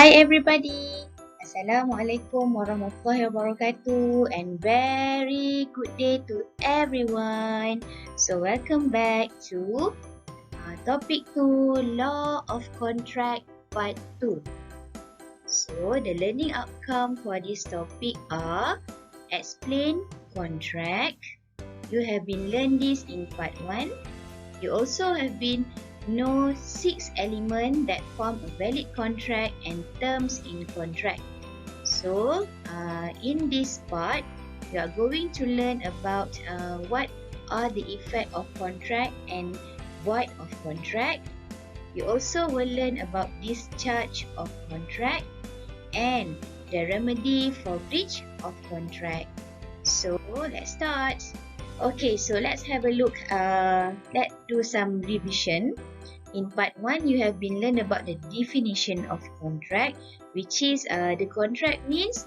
Hi everybody. Assalamualaikum warahmatullahi wabarakatuh and very good day to everyone. So welcome back to topic 2, Law of Contract Part 2. So the learning outcome for this topic are explain contract. You have been learned this in part 1. You also have been know 6 elements that form a valid contract and terms in contract. So, in this part, we are going to learn about what are the effect of contract and void of contract. You also will learn about discharge of contract and the remedy for breach of contract. So, let's start. Okay, so let's have a look. Let's do some revision. In part 1, you have been learned about the definition of contract, which is the contract means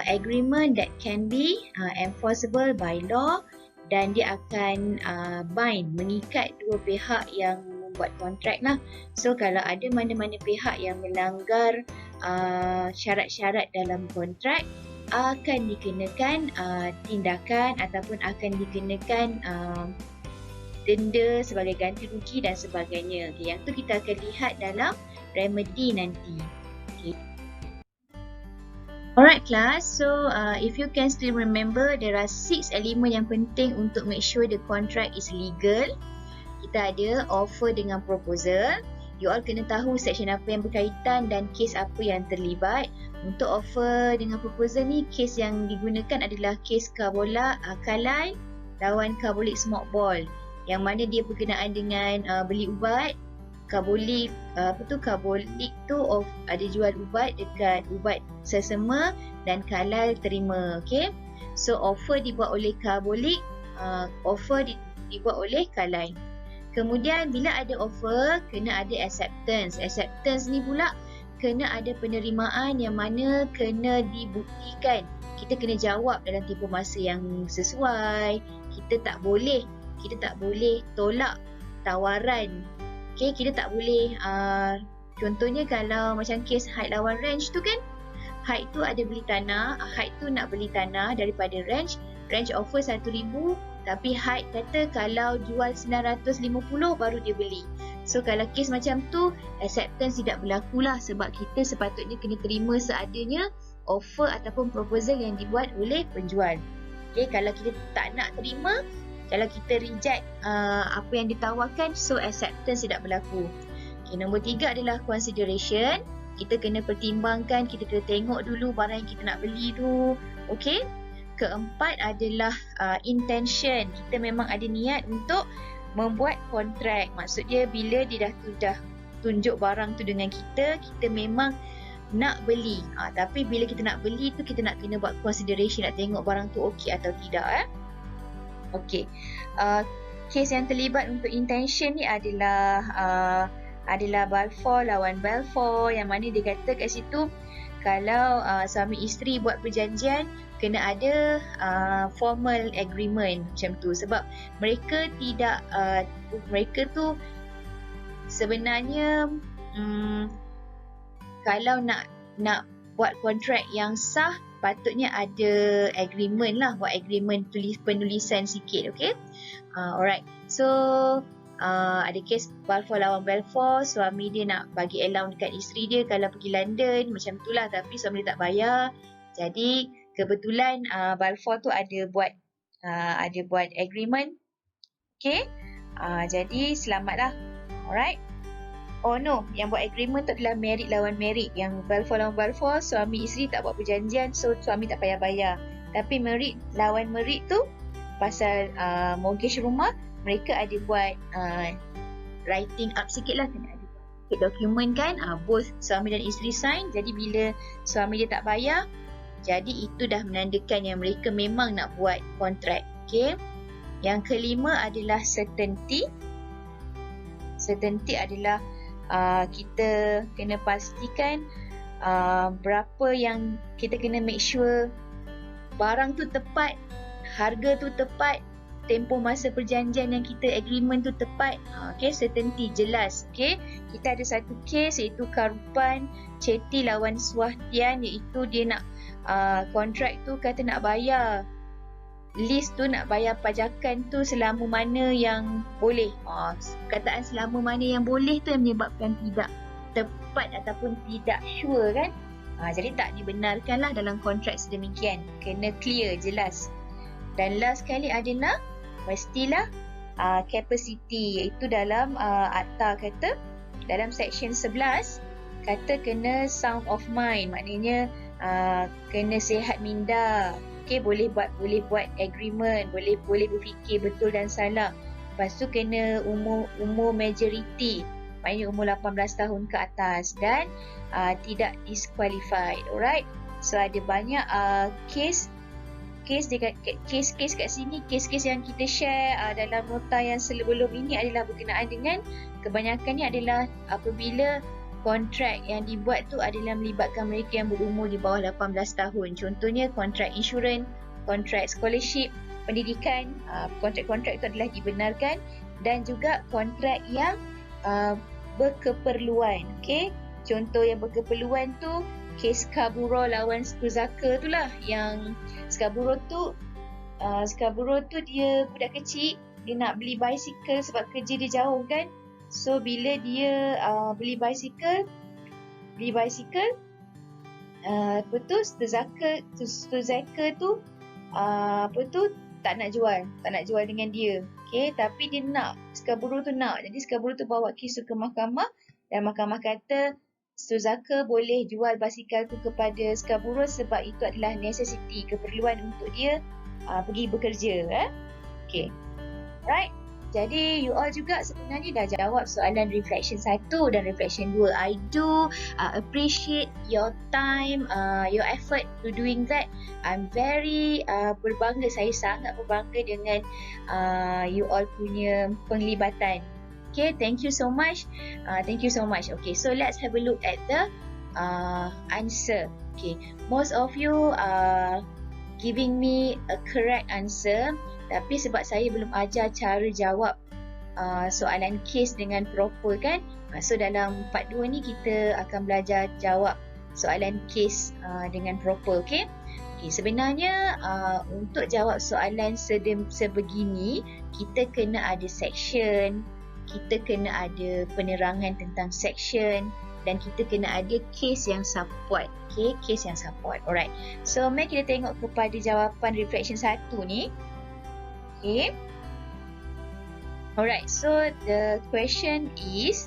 agreement that can be enforceable by law dan dia akan bind, mengikat dua pihak yang membuat kontrak lah. So kalau ada mana-mana pihak yang melanggar syarat-syarat dalam kontrak, akan dikenakan tindakan ataupun akan dikenakan denda sebagai ganti rugi dan sebagainya. Okay, yang tu kita akan lihat dalam remedy nanti. Okay. Alright class, so if you can still remember, there are 6 elemen yang penting untuk make sure the contract is legal. Kita ada offer dengan proposal. You all kena tahu section apa yang berkaitan dan kes apa yang terlibat. Untuk offer dengan proposal ni, kes yang digunakan adalah kes Carbolik lawan Carbolik Smoke Ball, yang mana dia berkenaan dengan beli ubat. Carbolik tu ada jual ubat dekat ubat sesama dan Carlyle terima. Okay, so offer dibuat oleh Carbolik, offer dibuat oleh Carlyle. Kemudian bila ada offer, kena ada acceptance. Acceptance ni pula kena ada penerimaan yang mana kena dibuktikan. Kita kena jawab dalam tempoh masa yang sesuai. Kita tak boleh tolak tawaran. Okay, kita tak boleh contohnya kalau macam kes Hyde lawan Ranch tu kan, Hyde tu ada beli tanah, Hyde tu nak beli tanah daripada Ranch offer 1,000, tapi Hyde kata kalau jual 950 baru dia beli. So kalau kes macam tu, acceptance tidak berlaku lah, sebab kita sepatutnya kena terima seadanya offer ataupun proposal yang dibuat oleh penjual. Okay, kalau kita tak nak terima, kalau kita reject apa yang ditawarkan, so acceptance tidak berlaku. Okay, nombor 3 adalah consideration. Kita kena pertimbangkan, kita kena tengok dulu barang yang kita nak beli tu. Okay. Keempat adalah intention. Kita memang ada niat untuk membuat kontrak. Maksudnya bila dia dah tunjuk barang tu dengan kita memang nak beli. Tapi bila kita nak beli tu, kita nak kena buat consideration, nak tengok barang tu okey atau tidak. Okey. Kes yang terlibat untuk intention ni adalah Balfour lawan Balfour, yang mana dia kata kat situ kalau suami isteri buat perjanjian, kena ada formal agreement macam tu, sebab mereka tu sebenarnya kalau nak buat kontrak yang sah, patutnya ada agreement lah, buat agreement penulisan sikit. Okay, alright. So ada kes Balfour lawan Balfour, suami dia nak bagi allowance dekat isteri dia kalau pergi London, macam tu lah, tapi suami dia tak bayar. Jadi kebetulan Balfour tu ada buat agreement. Okay, jadi selamatlah. Alright. Oh no, yang buat agreement tu adalah Merritt lawan Merritt. Yang Balfour lawan Balfour, suami isteri tak buat perjanjian, so suami tak payah bayar. Tapi Merritt lawan Merritt tu pasal mortgage rumah, mereka ada buat writing up sikit lah, kena ada sikit dokumen kan, both suami dan isteri sign. Jadi bila suami dia tak bayar, jadi itu dah menandakan yang mereka memang nak buat kontrak. Okay. Yang kelima adalah certainty. Certainty adalah kita kena pastikan berapa yang kita kena make sure barang tu tepat, harga tu tepat tempoh masa perjanjian yang kita agreement tu tepat. Okay, certainty, jelas. Okay, kita ada satu kes iaitu Karupan Chetty lawan Swahtian, iaitu dia nak kontrak tu kata nak bayar list tu, nak bayar pajakan tu selama mana yang boleh. Perkataan selama mana yang boleh tu yang menyebabkan tidak tepat ataupun tidak sure kan. Jadi tak dibenarkan lah dalam kontrak sedemikian. Kena clear, jelas. Dan last sekali adalah mestilah capacity, iaitu dalam akta kata dalam section 11 kata kena sound of mind, maknanya kena sihat minda. Okay, boleh buat agreement, boleh berfikir betul dan salah. Lepas tu kena umur majority, maknanya umur 18 tahun ke atas, dan tidak disqualified. Alright, so ada banyak kes kat sini. Kes yang kita share dalam nota yang sebelum ini adalah berkenaan dengan kebanyakannya adalah apabila kontrak yang dibuat tu adalah melibatkan mereka yang berumur di bawah 18 tahun. Contohnya kontrak insurans, kontrak scholarship, pendidikan. Kontrak-kontrak itu adalah dibenarkan, dan juga kontrak yang berkeperluan. Okay? Contoh yang berkeperluan tu kes Scarborough lawan Stuzaka tu lah. Yang Scarborough tu dia budak kecil, dia nak beli basikal sebab kerja dia jauh kan. So bila dia beli basikal, betul Stuzaka tu tak nak jual dengan dia. Okay, tapi dia nak, Scarborough tu nak. Jadi Scarborough tu bawa kes ke mahkamah, dan mahkamah kata Stuzaka boleh jual basikal tu kepada Scarborough sebab itu adalah necessity, keperluan untuk dia pergi bekerja. Okay, right. Jadi you all juga sebenarnya dah jawab soalan reflection 1 dan reflection 2. I do appreciate your time, your effort to doing that. I'm very berbangga, saya sangat berbangga dengan you all punya penglibatan. Okay, thank you so much. Okay, so let's have a look at the answer. Okay, most of you are giving me a correct answer. Tapi sebab saya belum ajar cara jawab soalan kes dengan proper kan. So dalam part 2 ni kita akan belajar jawab soalan kes dengan proper. Okay, sebenarnya untuk jawab soalan sebegini, kita kena ada section, kita kena ada penerangan tentang section, dan kita kena ada kes yang support. Okay, kes yang support. Alright, so mari kita tengok kepada jawapan reflection 1 ni. Okay. Alright, so the question is,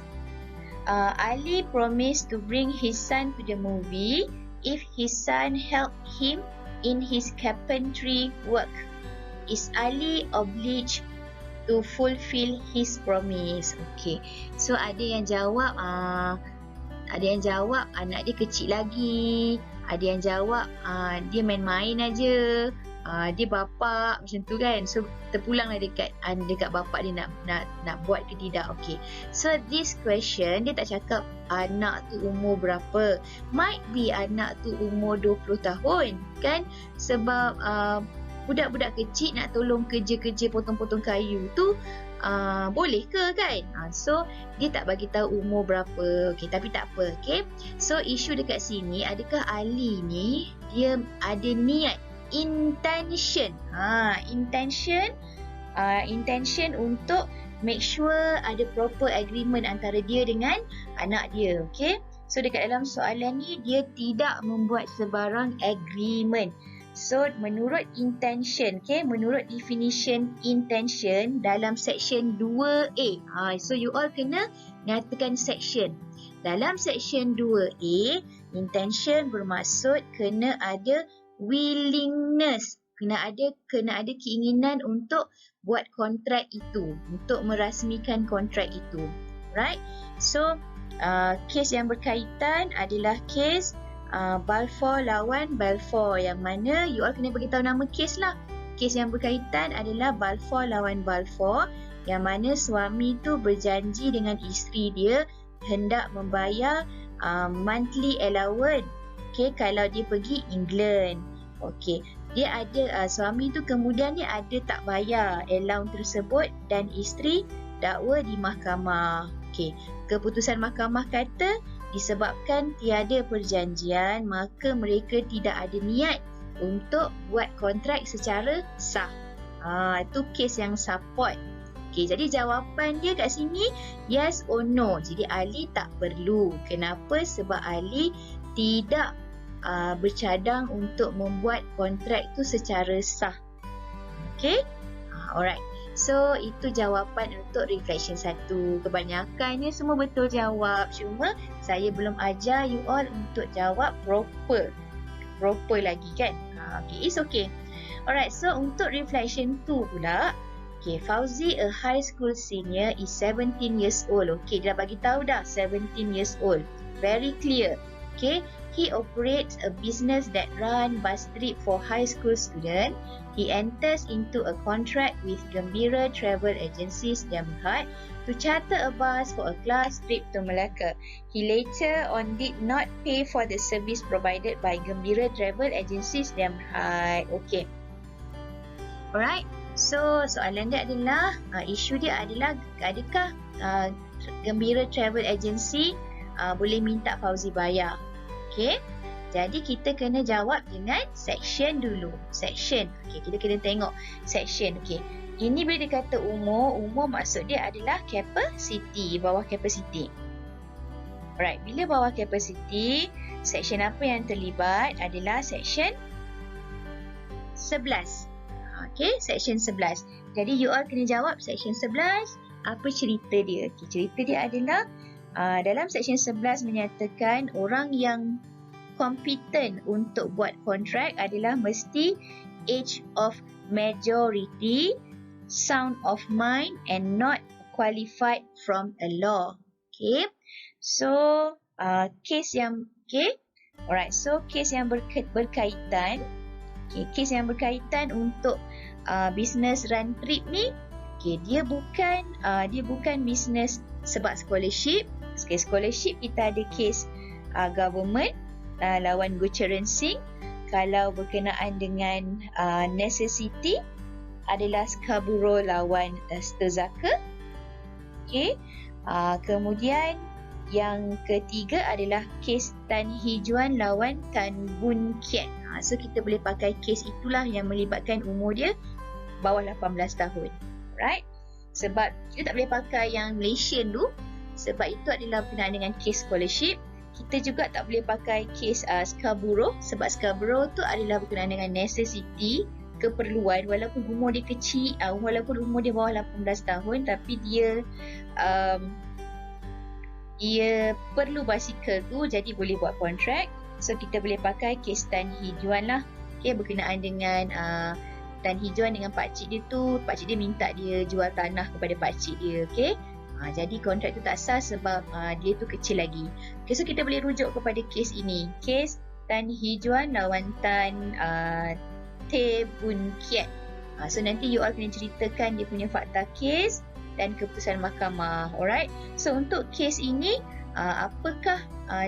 Ali promised to bring his son to the movie if his son helped him in his carpentry work. Is Ali obliged to fulfill his promise? Okay, so ada yang jawab anak dia kecil lagi, ada yang jawab dia main-main aja, dia bapa macam tu kan. So terpulanglah dekat bapa dia nak buat ke tidak. Okay, so this question dia tak cakap anak tu umur berapa. Might be anak tu umur 20 tahun kan, sebab budak-budak kecil nak tolong kerja-kerja potong-potong kayu tu boleh ke kan. So dia tak bagi tahu umur berapa. Okay, tapi tak apa. Okay, so isu dekat sini, adakah Ali ni dia ada niat, intention untuk make sure ada proper agreement antara dia dengan anak dia. Okay, so dekat dalam soalan ni dia tidak membuat sebarang agreement. So menurut intention, okay, menurut definition intention dalam section 2A, so you all kena nyatakan section. Dalam section 2A, intention bermaksud kena ada willingness, kena ada keinginan untuk buat kontrak itu, untuk merasmikan kontrak itu. Right? So kes yang berkaitan adalah kes Balfour lawan Balfour, yang mana you all kena beritahu nama kes lah. Kes yang berkaitan adalah Balfour lawan Balfour, yang mana suami tu berjanji dengan isteri dia hendak membayar monthly allowance, okay, kalau dia pergi England. Okay, dia ada suami tu kemudian dia ada tak bayar allowance tersebut dan isteri dakwa di mahkamah. Okey, keputusan mahkamah kata disebabkan tiada perjanjian maka mereka tidak ada niat untuk buat kontrak secara sah. Itu kes yang support. Okey, jadi jawapan dia kat sini yes or no. Jadi ahli tak perlu. Kenapa? Sebab ahli tidak bercadang untuk membuat kontrak tu secara sah. Okey? Alright. So, itu jawapan untuk reflection 1. Kebanyakannya semua betul jawab. Cuma, saya belum ajar you all untuk jawab proper. Proper lagi kan? Okay, it's okay. Alright, so untuk reflection 2 pula. Okay, Fauzi, a high school senior, is 17 years old. Okay, dia dah bagi tahu dah, 17 years old. Very clear. Okay, he operates a business that run bus trip for high school students. He enters into a contract with Gembira Travel Agencies Sdn Bhd to charter a bus for a class trip to Melaka. He later on did not pay for the service provided by Gembira Travel Agencies Sdn Bhd. Okay. Alright. So, soalan dia adalah, isu dia adalah adakah Gembira Travel Agency boleh minta Fauzi bayar? Okay. Jadi kita kena jawab dengan section dulu. Section. Okay, kita kena tengok section. Okay. Ini bila dia kata umur, umur maksud dia adalah capacity, bawah capacity. Alright, bila bawah capacity, section apa yang terlibat adalah section 11. Okay, section 11. Jadi you all kena jawab section 11, apa cerita dia? Okay, cerita dia adalah dalam section 11 menyatakan orang yang kompeten untuk buat kontrak adalah mesti age of majority, sound of mind and not qualified from a law. Okay. So, case yang alright. So, case yang berkaitan, case yang berkaitan untuk business run trip ni, dia bukan business sebab scholarship. Scholarship kita ada case government lawan Gurcharan Singh. Kalau berkenaan dengan necessity adalah Scarborough lawan Sterzaka. Okay. Kemudian yang ketiga adalah kes Tan Hee Juan lawan Tan Boon Kiat. So kita boleh pakai kes itulah yang melibatkan umur dia bawah 18 tahun. Right? Sebab kita tak boleh pakai yang Malaysian tu. Sebab itu adalah berkenaan dengan kes scholarship. Kita juga tak boleh pakai kes Scarborough sebab Scarborough tu adalah berkenaan dengan necessity, keperluan, walaupun umur dia kecil, walaupun umur dia bawah 18 tahun tapi dia perlu basikal tu jadi boleh buat kontrak. So kita boleh pakai kes Tan Hee Juan lah. Okay, berkenaan dengan Tan Hee Juan dengan pakcik dia tu, pakcik dia minta dia jual tanah kepada pakcik dia. Okay. Jadi kontrak tu tak sah sebab dia tu kecil lagi. Okay, so kita boleh rujuk kepada kes ini. Kes Tan Hee Juan lawan Tan Tee Boon Kiat. So nanti you all kena ceritakan dia punya fakta kes dan keputusan mahkamah. Alright. So untuk kes ini, apakah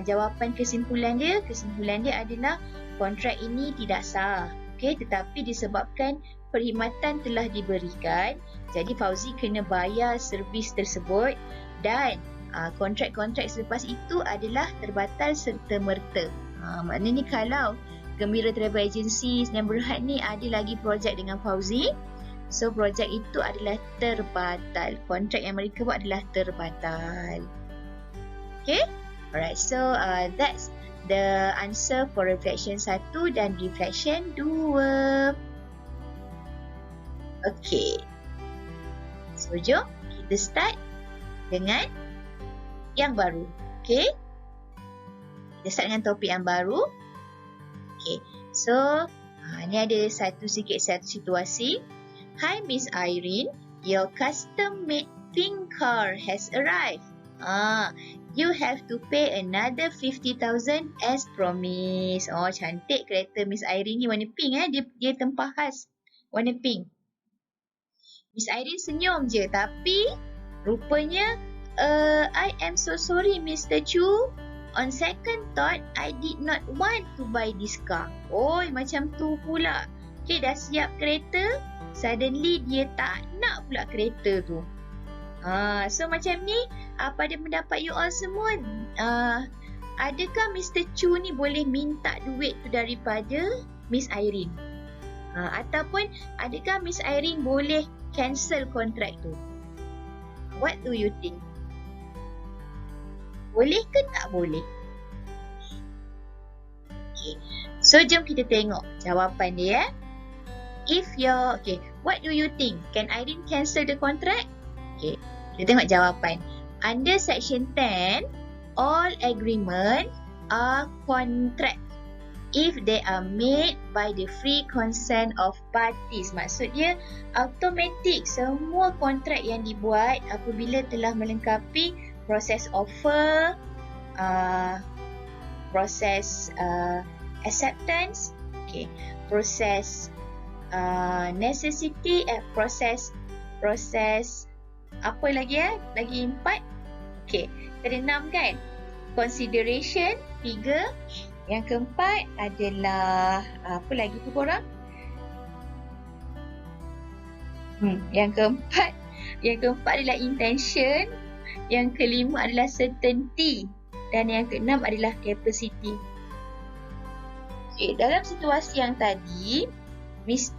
jawapan kesimpulan dia? Kesimpulan dia adalah kontrak ini tidak sah. Okay, tetapi disebabkan perkhidmatan telah diberikan, jadi Fauzi kena bayar servis tersebut dan kontrak-kontrak selepas itu adalah terbatal serta-merta. Maknanya kalau Gembira Travel Agency Sdn Bhd ni ada lagi projek dengan Fauzi, so projek itu adalah terbatal. Kontrak yang mereka buat adalah terbatal. Okay? Alright, so that's the answer for reflection 1 dan reflection 2. Okay. So, jom kita start dengan yang baru. Okay. Kita start dengan topik yang baru. Okay. So, ni ada satu situasi. Hi Miss Irene, your custom-made pink car has arrived. You have to pay another 50,000 as promised. Oh, cantik kereta Miss Irene ni, warna pink dia tempah khas warna pink. Miss Irene senyum je, tapi rupanya I am so sorry Mr. Chu. On second thought, I did not want to buy this car. Oh, macam tu pula. Okay, dah siap kereta, suddenly dia tak nak pula kereta tu. So macam ni, pada pendapat you all semua, adakah Mr. Chu ni boleh minta duit tu daripada Miss Irene? Ataupun adakah Miss Irene boleh cancel kontrak tu? What do you think? Boleh ke tak boleh? Okay. So jom kita tengok jawapan dia. Okay, what do you think? Can Irene cancel the contract? Okay, kita tengok jawapan. Under section 10, all agreement are contract if they are made by the free consent of parties. Maksud dia, automatik semua kontrak yang dibuat apabila telah melengkapi proses offer, proses acceptance, okay, proses necessity, proses apa lagi lagi 4, okay, ada 6 kan, consideration 3, yang keempat adalah apa lagi tu korang? Yang keempat adalah intention, yang kelima adalah certainty, dan yang keenam adalah capacity. Okay, dalam situasi yang tadi, Miss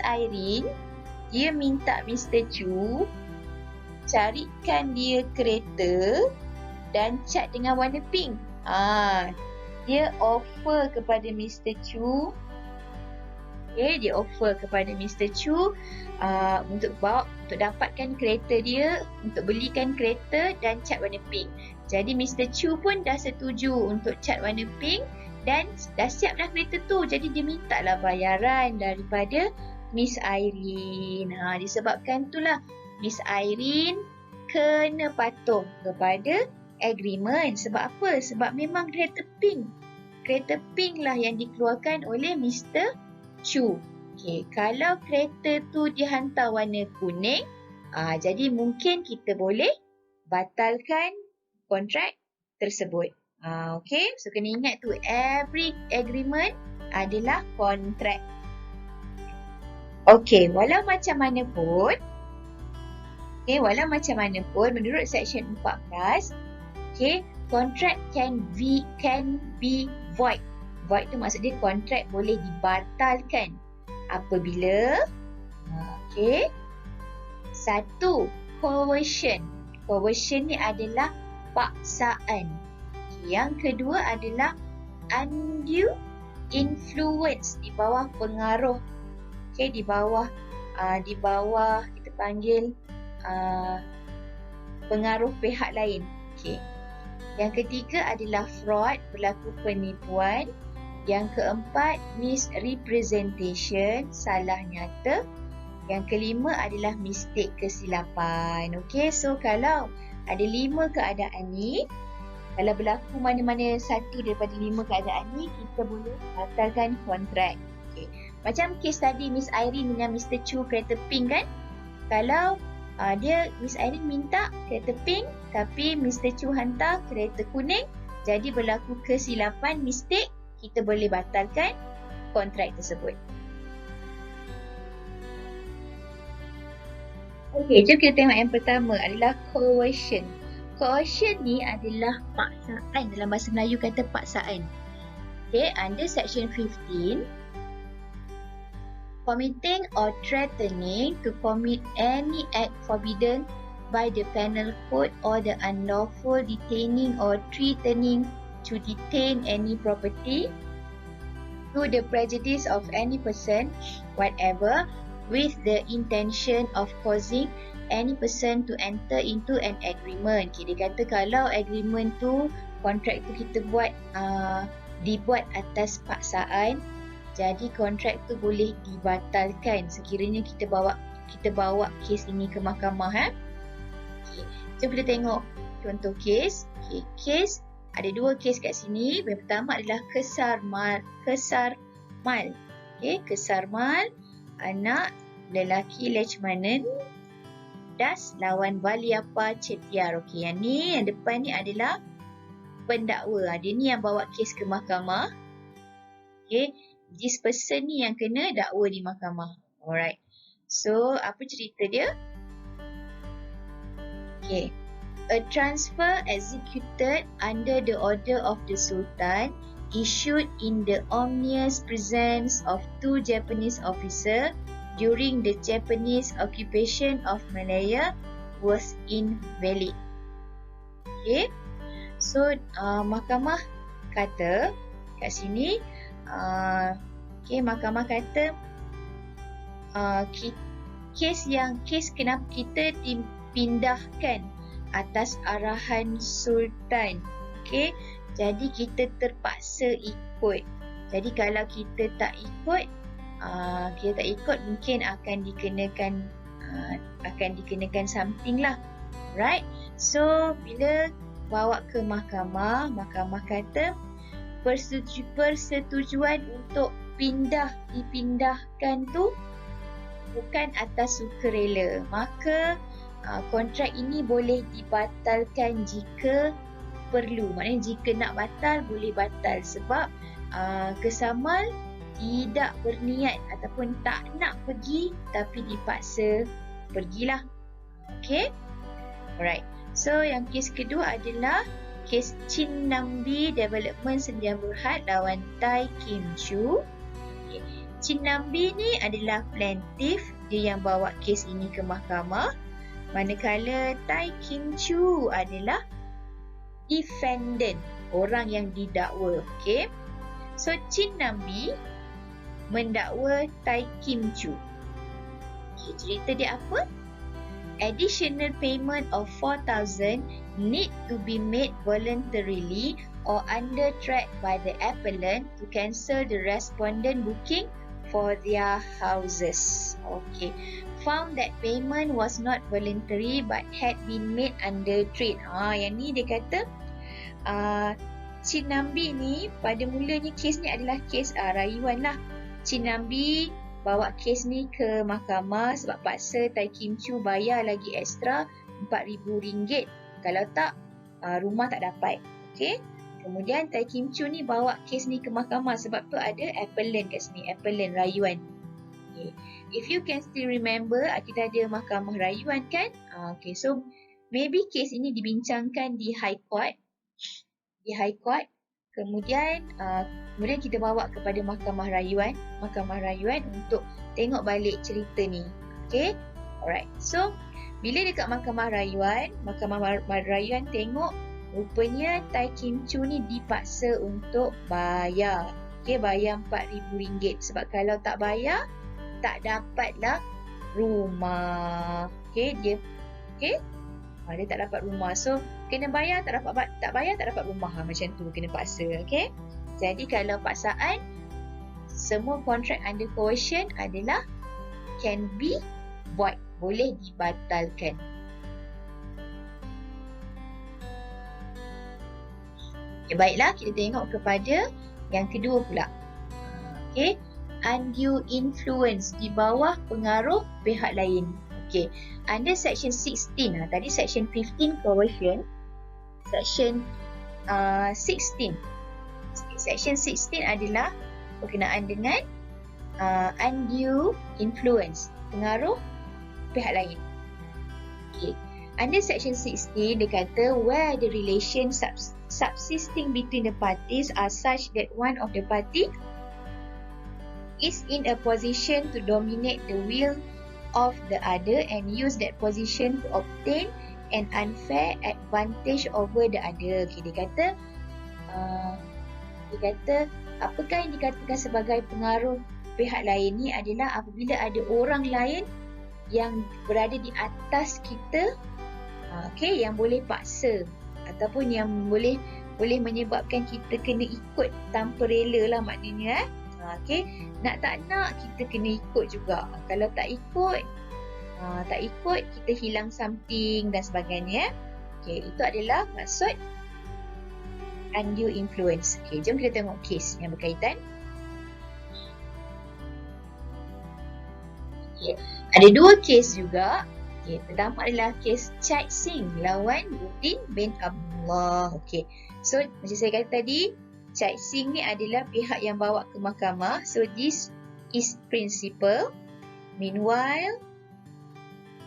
Irene, dia minta Mr. Chu carikan dia kereta dan cat dengan warna pink. Dia offer kepada Mr. Chu. Okay, dia offer kepada Mr. Chu untuk dapatkan kereta dia, untuk belikan kereta dan cat warna pink. Jadi Mr. Chu pun dah setuju untuk cat warna pink dan dah siap dah kereta tu. Jadi dia minta lah bayaran daripada Miss Irene. Disebabkan itulah Miss Irene kena patuh kepada agreement. Sebab apa? Sebab memang kereta pink. Kereta pink lah yang dikeluarkan oleh Mr. Chu. Okay, kalau kereta tu dihantar warna kuning, jadi mungkin kita boleh batalkan kontrak tersebut. Okay, so kena ingat tu, every agreement adalah kontrak. Okay, walau macam mana pun, menurut section 14, okay, contract can be void. Void tu maksud dia kontrak boleh dibatalkan apabila satu, coercion. Coercion ni adalah paksaan. Yang kedua adalah undue influence, di bawah pengaruh. Di bawah kita panggil pengaruh pihak lain. Yang ketiga adalah fraud, berlaku penipuan. Yang keempat, misrepresentation, salah nyata. Yang kelima adalah mistake, kesilapan. So kalau ada 5 keadaan ni, kalau berlaku mana-mana satu daripada 5 keadaan ni, kita boleh batalkan kontrak. Macam kes tadi Miss Irene dengan Mr. Chu kereta pink kan. Kalau Miss Irene minta kereta pink tapi Mr. Chu hantar kereta kuning, jadi berlaku kesilapan, mistake, kita boleh batalkan kontrak tersebut. Okey, jom kita tengok yang pertama adalah coercion. Coercion ni adalah paksaan, dalam bahasa Melayu kata paksaan. Under section 15, committing or threatening to commit any act forbidden by the penal code or the unlawful detaining or threatening to detain any property to the prejudice of any person whatever with the intention of causing any person to enter into an agreement. Dia kata kalau agreement tu, kontrak tu kita dibuat atas paksaan, jadi kontrak tu boleh dibatalkan sekiranya kita bawa kes ini ke mahkamah. Jom kita tengok contoh kes. Kes ada 2 kes kat sini. Yang pertama adalah kesar mal. Kesar mal anak lelaki Lechmanan Das lawan Valiappa Chettiar. Yang ni, yang depan ni adalah pendakwa. Dia ni yang bawa kes ke mahkamah. This person ni yang kena dakwa di mahkamah. Alright. So, apa cerita dia? Okay. A transfer executed under the order of the Sultan issued in the ominous presence of 2 Japanese officers during the Japanese occupation of Malaya was invalid. Okay. So, mahkamah kata kat sini, mahkamah kata kes kenapa kita dipindahkan atas arahan Sultan. Okay, jadi kita terpaksa ikut. Jadi kalau kita tak ikut, mungkin akan dikenakan something lah. Right? So, bila bawa ke mahkamah kata persetujuan untuk dipindahkan tu bukan atas sukarela. Maka kontrak ini boleh dibatalkan jika perlu. Maknanya jika nak batal, boleh batal sebab kesamal tidak berniat ataupun tak nak pergi tapi dipaksa pergilah. Okay? Alright. So, yang kes kedua adalah kes Chin Nambi Development Sdn Bhd lawan Tai Kim Chu. Okay. Chin Nambi ni adalah plaintiff, dia yang bawa kes ini ke mahkamah. Manakala Tai Kim Chu adalah defendant, orang yang didakwa. Okay. So, Chin Nambi mendakwa Tai Kim Chu. Okay, cerita dia apa? Additional payment of 4,000 need to be made voluntarily or under threat by the appellant to cancel the respondent booking for their houses. Okay. Found that payment was not voluntary but had been made under threat. Yang ni dia kata Chin Nambi ni pada mulanya kes ni adalah kes rayuan lah. Chin Nambi bawa kes ni ke mahkamah sebab paksa Tai Kim Chu bayar lagi ekstra RM4,000. Kalau tak, rumah tak dapat. Okay. Kemudian Tai Kim Chu ni bawa kes ni ke mahkamah sebab tu ada appellant kat sini. Appellant rayuan. Okay. If you can still remember, kita ada mahkamah rayuan kan? Okay. So, maybe kes ini dibincangkan di High Court. Kemudian kita bawa kepada mahkamah rayuan untuk tengok balik cerita ni. Okay? Alright. So, bila dekat mahkamah rayuan tengok rupanya Tai Kim Chu ni dipaksa untuk bayar. Okay, bayar RM4,000 sebab kalau tak bayar tak dapatlah rumah. Okay, dia tak dapat rumah. So, kena bayar, tak bayar tak dapat rumah. Macam tu, kena paksa. Okay. Jadi, kalau paksaan, semua kontrak under coercion adalah can be void. Boleh dibatalkan. Okay, baiklah, kita tengok kepada yang kedua pula. Okay. Undue influence, di bawah pengaruh pihak lain. Okay. Under section 16, tadi section 15 coercion, section 16. Section 16 adalah berkenaan dengan undue influence, pengaruh pihak lain. Okay. Under section 16, dia kata where the relation subsisting between the parties are such that one of the party is in a position to dominate the will of the other and use that position to obtain an unfair advantage over the other. Okay, dia kata apakah yang dikatakan sebagai pengaruh pihak lain ni adalah apabila ada orang lain yang berada di atas kita, okay, yang boleh paksa ataupun yang boleh menyebabkan kita kena ikut tanpa rela lah maknanya. Okay, nak tak nak kita kena ikut juga. Kalau tak ikut, kita hilang something dan sebagainya. Okay, itu adalah maksud undue influence. Okay, jom kita tengok kes yang berkaitan. Okay, ada dua kes juga. Okay, pertama adalah kes Chai Singh lawan Udin bin Abdullah. Okay, so macam saya kata tadi, Cik Sing ni adalah pihak yang bawa ke mahkamah. So this is principal. Meanwhile,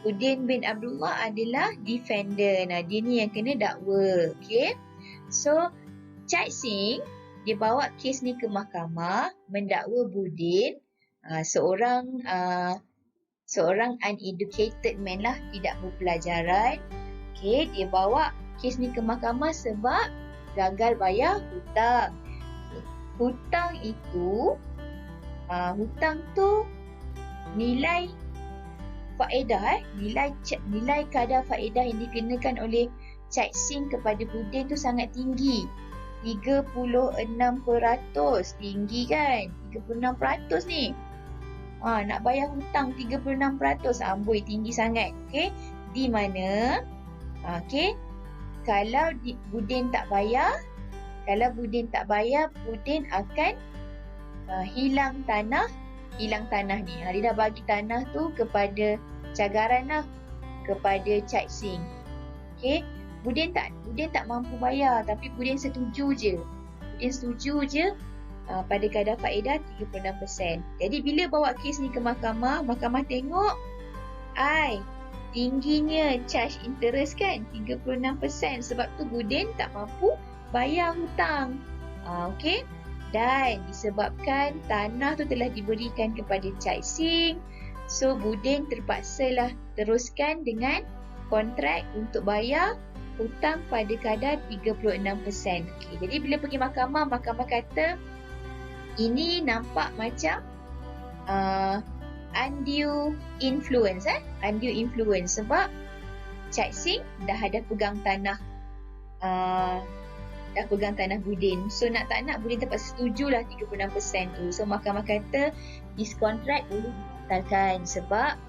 Udin bin Abdullah adalah defender. Nah, dia ni yang kena dakwa. Okay. So, Cik Sing, dia bawa kes ni ke mahkamah, mendakwa Budin, seorang uneducated man lah, tidak berpelajaran. Okay, dia bawa kes ni ke mahkamah sebab gagal bayar hutang. Hutang itu, hutang tu nilai faedah, nilai kadar faedah yang dikenakan oleh Cik Sing kepada Budin tu sangat tinggi. 36%. Tinggi kan? 36% ni. Nak bayar hutang 36%. Amboi, tinggi sangat. Okay. Di mana, okay, kalau Budin tak bayar, Budin akan hilang tanah ni. Dia dah bagi tanah tu kepada cagaran lah, kepada Cik Sing. Okay. Budin tak mampu bayar, tapi Budin setuju je. Pada kadar faedah 36%. Jadi bila bawa kes ni ke mahkamah, mahkamah tengok, tingginya charge interest kan, 36%. Sebab tu Budin tak mampu bayar hutang. Okey. Dan disebabkan tanah tu telah diberikan kepada Cik Sing, so Budin terpaksalah teruskan dengan kontrak untuk bayar hutang pada kadar 36%. Okay. Jadi bila pergi mahkamah, mahkamah kata ini nampak macam undue influence. Undue influence sebab Cik Sing dah ada pegang tanah Budin. So nak tak nak Budin terpaksa setujulah 36% tu. So mahkamah kata this contract boleh dibatalkan sebab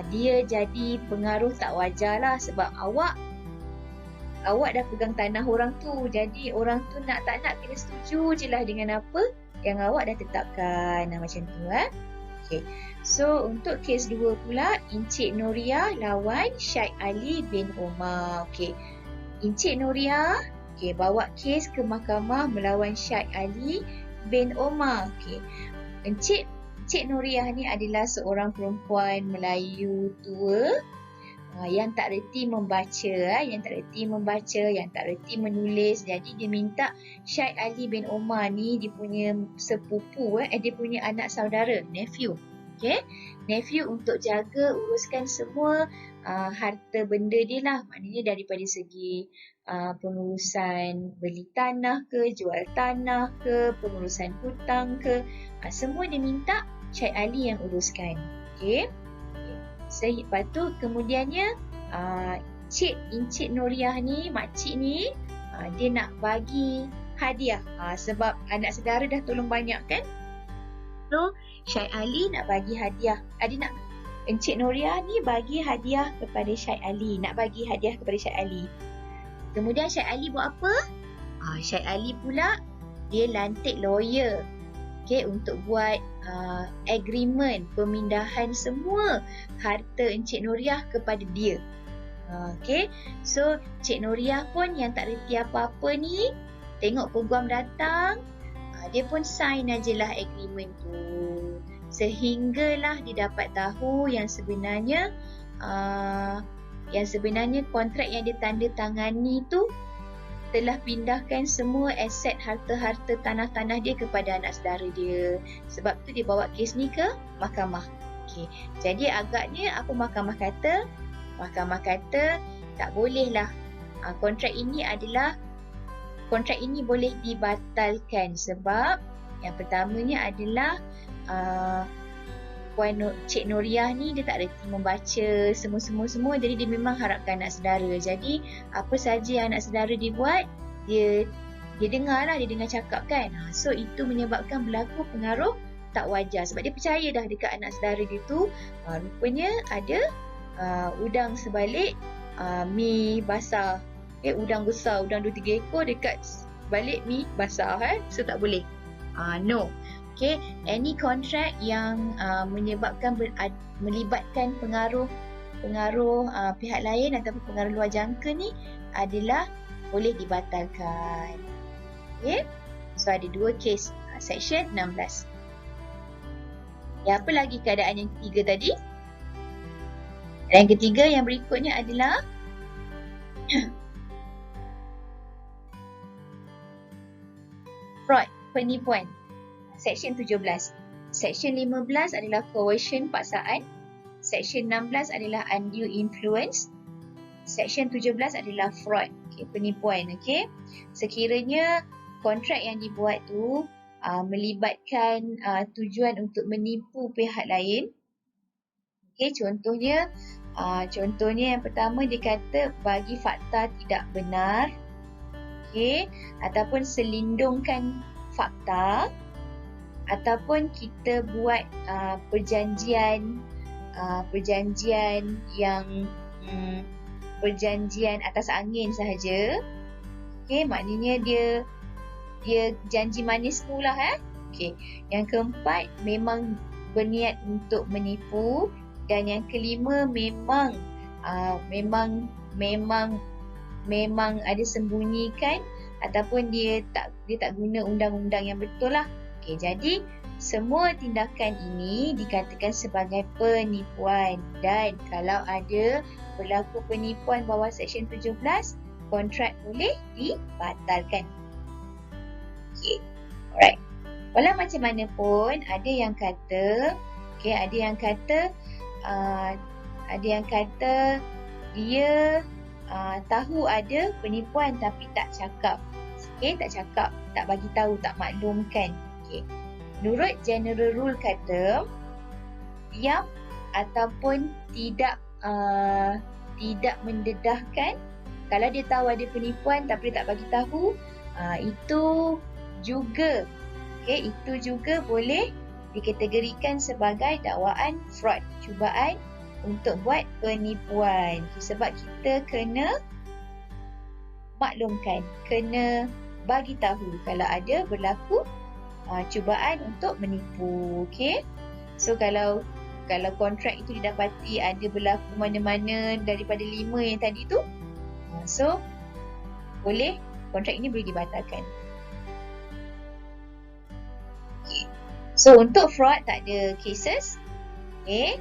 dia jadi pengaruh tak wajar lah, sebab awak dah pegang tanah orang tu. Jadi orang tu nak tak nak kena setuju je lah dengan apa yang awak dah tetapkan. Macam tu. Okay. So untuk kes 2 pula, Encik Noria lawan Syed Ali bin Omar. Okay. Encik Noria bawa kes ke mahkamah melawan Syed Ali bin Omar. Okay. Encik Noriah ni adalah seorang perempuan Melayu tua yang tak reti membaca, yang tak reti menulis. Jadi dia minta Syed Ali bin Omar ni, dia punya sepupu, dia punya anak saudara, nephew. Okay? Nephew untuk jaga, uruskan semua harta benda dia lah. Maknanya daripada segi pengurusan beli tanah ke, jual tanah ke, pengurusan hutang ke, semua dia minta Syed Ali yang uruskan. Okay? Lepas tu kemudiannya Encik Noriah ni, makcik ni, dia nak bagi hadiah sebab anak saudara dah tolong banyak kan. So Syed Ali nak bagi hadiah. Encik Noriah ni bagi hadiah kepada Syed Ali, Kemudian Syed Ali buat apa? Syed Ali pula dia lantik lawyer, untuk buat agreement pemindahan semua harta Encik Noriah kepada dia. So Encik Noriah pun yang tak reti apa-apa ni, tengok peguam datang, dia pun sign ajalah agreement tu. Sehinggalah dia dapat tahu yang sebenarnya kontrak yang dia tanda tangani tu telah pindahkan semua aset harta-harta tanah-tanah dia kepada anak saudara dia. Sebab tu dia bawa kes ni ke mahkamah. Okay. Jadi agaknya apa mahkamah kata? Mahkamah kata tak bolehlah. Kontrak ini boleh dibatalkan sebab yang pertamanya adalah Puan Cik Noriah ni dia tak reti membaca semua, jadi dia memang harapkan anak saudara. Jadi apa saja yang anak saudara dia buat, dia dengar cakap kan. So itu menyebabkan berlaku pengaruh tak wajar sebab dia percaya dah dekat anak saudara dia tu rupanya ada udang sebalik mi basah. Udang besar, udang 2-3 ekor dekat balik mi basah. So tak boleh. No. Okay, any contract yang melibatkan pengaruh pihak lain ataupun pengaruh luar jangka ni adalah boleh dibatalkan. Okay, So ada 2 kes Section 16. Ya, apa lagi keadaan yang ketiga tadi? Yang ketiga yang berikutnya adalah fraud, penipuan. Section 17. Section 15 adalah coercion, paksaan. Section 16 adalah undue influence. Section 17 adalah fraud, penipuan. Sekiranya kontrak yang dibuat tu melibatkan tujuan untuk menipu pihak lain. Contohnya yang pertama dia kata bagi fakta tidak benar, ataupun selindungkan fakta, ataupun kita buat perjanjian yang perjanjian atas angin sahaja. Maknanya dia janji manis pula. Yang keempat memang berniat untuk menipu, dan yang kelima memang ada sembunyikan ataupun dia tak guna undang-undang yang betul lah. Jadi semua tindakan ini dikatakan sebagai penipuan, dan kalau ada berlaku penipuan bawah Section 17, kontrak boleh dibatalkan. Alright. Walau macam mana pun ada yang kata dia tahu ada penipuan tapi tak cakap. Tak bagi tahu, tak maklumkan. Menurut general rule kata, diam ataupun tidak mendedahkan. Kalau dia tahu ada penipuan tapi dia tak bagi tahu, itu juga boleh dikategorikan sebagai dakwaan fraud, cubaan untuk buat penipuan. Sebab kita kena maklumkan, kena bagi tahu kalau ada berlaku cubaan untuk menipu. So kalau kontrak itu didapati ada berlaku mana-mana daripada 5 yang tadi tu, so kontrak ini boleh dibatalkan. So untuk fraud tak ada cases. Right,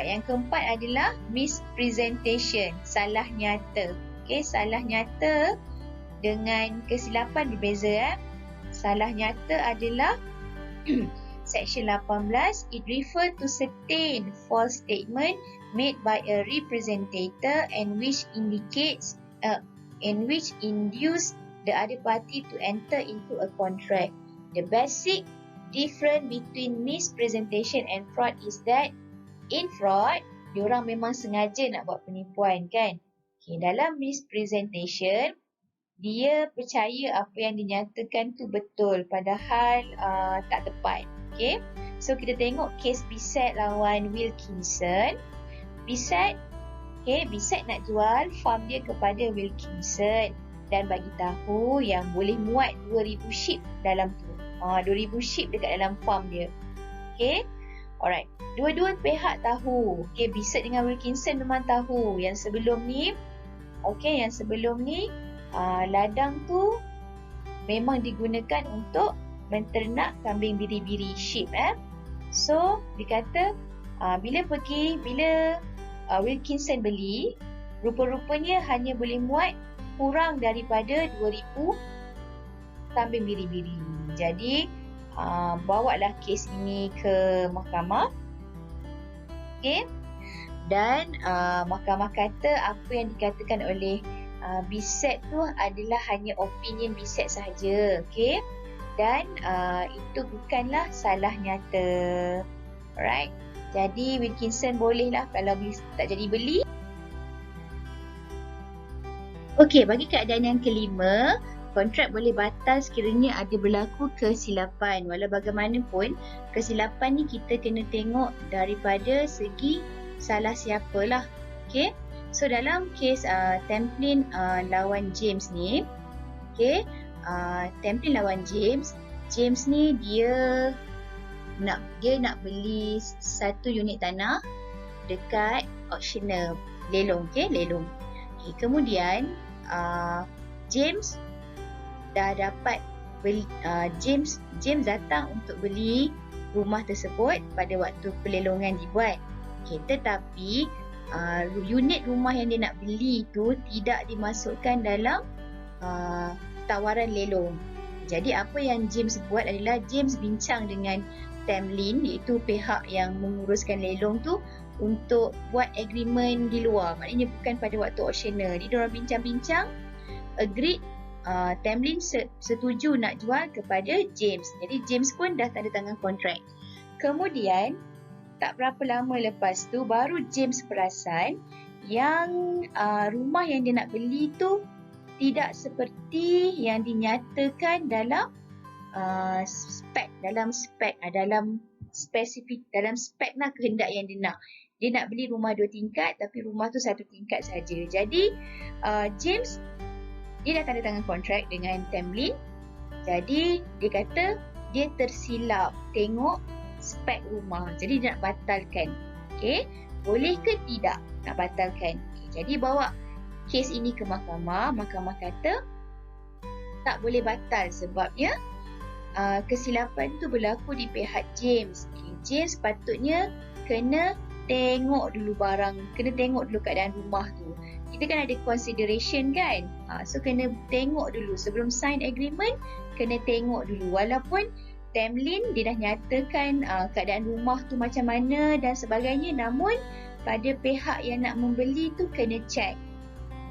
yang keempat adalah mispresentation, salah nyata. Salah nyata dengan kesilapan berbeza. Salah nyata adalah Section 18, it refer to certain false statement made by a representative and which induce the other party to enter into a contract. The basic difference between mispresentation and fraud is that in fraud, diorang memang sengaja nak buat penipuan, kan? Dalam mispresentation, dia percaya apa yang dinyatakan tu betul, padahal tak tepat. So kita tengok kes Bissett lawan Wilkinson. Bissett nak jual farm dia kepada Wilkinson dan bagi tahu yang boleh muat 2000 sheep dalam tu. 2000 sheep dekat dalam farm dia. Alright. Dua-dua pihak tahu. Bissett dengan Wilkinson memang tahu yang sebelum ni ladang tu memang digunakan untuk menternak kambing biri-biri, sheep. So dia kata bila Wilkinson beli, rupa-rupanya hanya boleh muat kurang daripada 2000 kambing biri-biri. Jadi bawalah kes ini ke mahkamah. Dan mahkamah kata apa yang dikatakan oleh Bissett tu adalah hanya opinion Bissett sahaja. Dan itu bukanlah salah nyata. Alright. Jadi Wilkinson bolehlah kalau tak jadi beli. Bagi keadaan yang kelima, kontrak boleh batal sekiranya ada berlaku kesilapan. Walau bagaimanapun, kesilapan ni kita kena tengok daripada segi salah siapalah. So dalam kes Templin lawan James ni, Templin lawan James ni dia nak beli satu unit tanah dekat auctioneer, lelong. Kemudian James dah dapat James datang untuk beli rumah tersebut pada waktu pelelongan dibuat. Okay, tetapi unit rumah yang dia nak beli itu tidak dimasukkan dalam tawaran lelong. Jadi apa yang James buat adalah James bincang dengan Tamlin, iaitu pihak yang menguruskan lelong tu, untuk buat agreement di luar. Maknanya bukan pada waktu auctioneer. Jadi diorang bincang-bincang, agreed, Tamlin setuju nak jual kepada James. Jadi James pun dah tanda tangan kontrak. Kemudian tak berapa lama lepas tu baru James perasan yang rumah yang dia nak beli tu tidak seperti yang dinyatakan dalam spek lah kehendak yang dia nak. Dia nak beli rumah 2 tingkat tapi rumah tu 1 tingkat saja. Jadi James dia dah tanda tangan kontrak dengan Tamlin. Jadi dia kata dia tersilap tengok spek rumah. Jadi dia nak batalkan. Okey, boleh ke tidak nak batalkan? Okay. Jadi bawa kes ini ke mahkamah. Mahkamah kata tak boleh batal sebabnya kesilapan tu berlaku di pihak James. Okay. James patutnya kena tengok dulu barang, kena tengok dulu keadaan rumah tu. Kita kan ada consideration kan, so kena tengok dulu sebelum sign agreement. Kena tengok dulu, walaupun Tamlin dia dah nyatakan keadaan rumah tu macam mana dan sebagainya, namun pada pihak yang nak membeli tu kena check.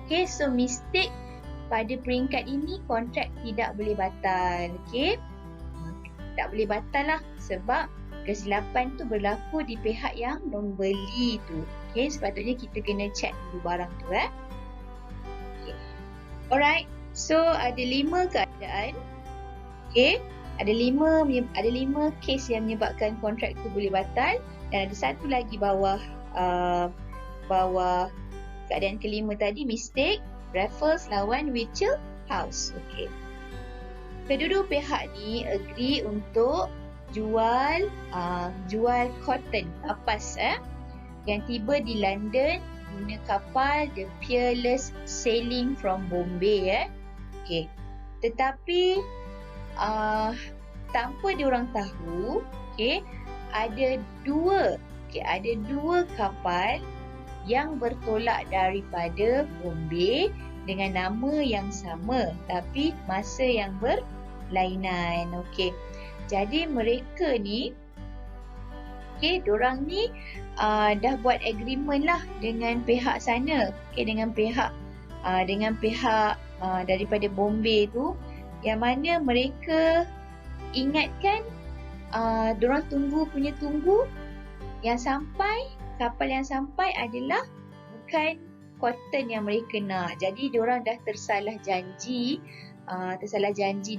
Okay, so mistake pada peringkat ini kontrak tidak boleh batal. Okay, tak boleh batal lah sebab kesilapan tu berlaku di pihak yang membeli tu. Okay, sepatutnya kita kena check dulu barang tu. Okay. Alright, so ada 5 keadaan. Okay, ada 5 kes yang menyebabkan kontrak tu boleh batal, dan ada satu lagi bawah keadaan kelima tadi, mistake, Raffles lawan Winchell House. Okay. Kedua-dua pihak ni agree untuk jual cotton, kapas yang tiba di London guna kapal The Peerless sailing from Bombay. Okay. Tetapi tanpa diorang tahu, okay, ada dua kapal yang bertolak daripada Bombay dengan nama yang sama tapi masa yang berlainan. Okay. Jadi mereka ni, okay, diorang ni dah buat agreement lah dengan pihak sana, okay, dengan pihak daripada Bombay tu, yang mana mereka ingatkan diorang tunggu yang sampai, kapal yang sampai adalah bukan cotton yang mereka nak. Jadi diorang dah tersalah janji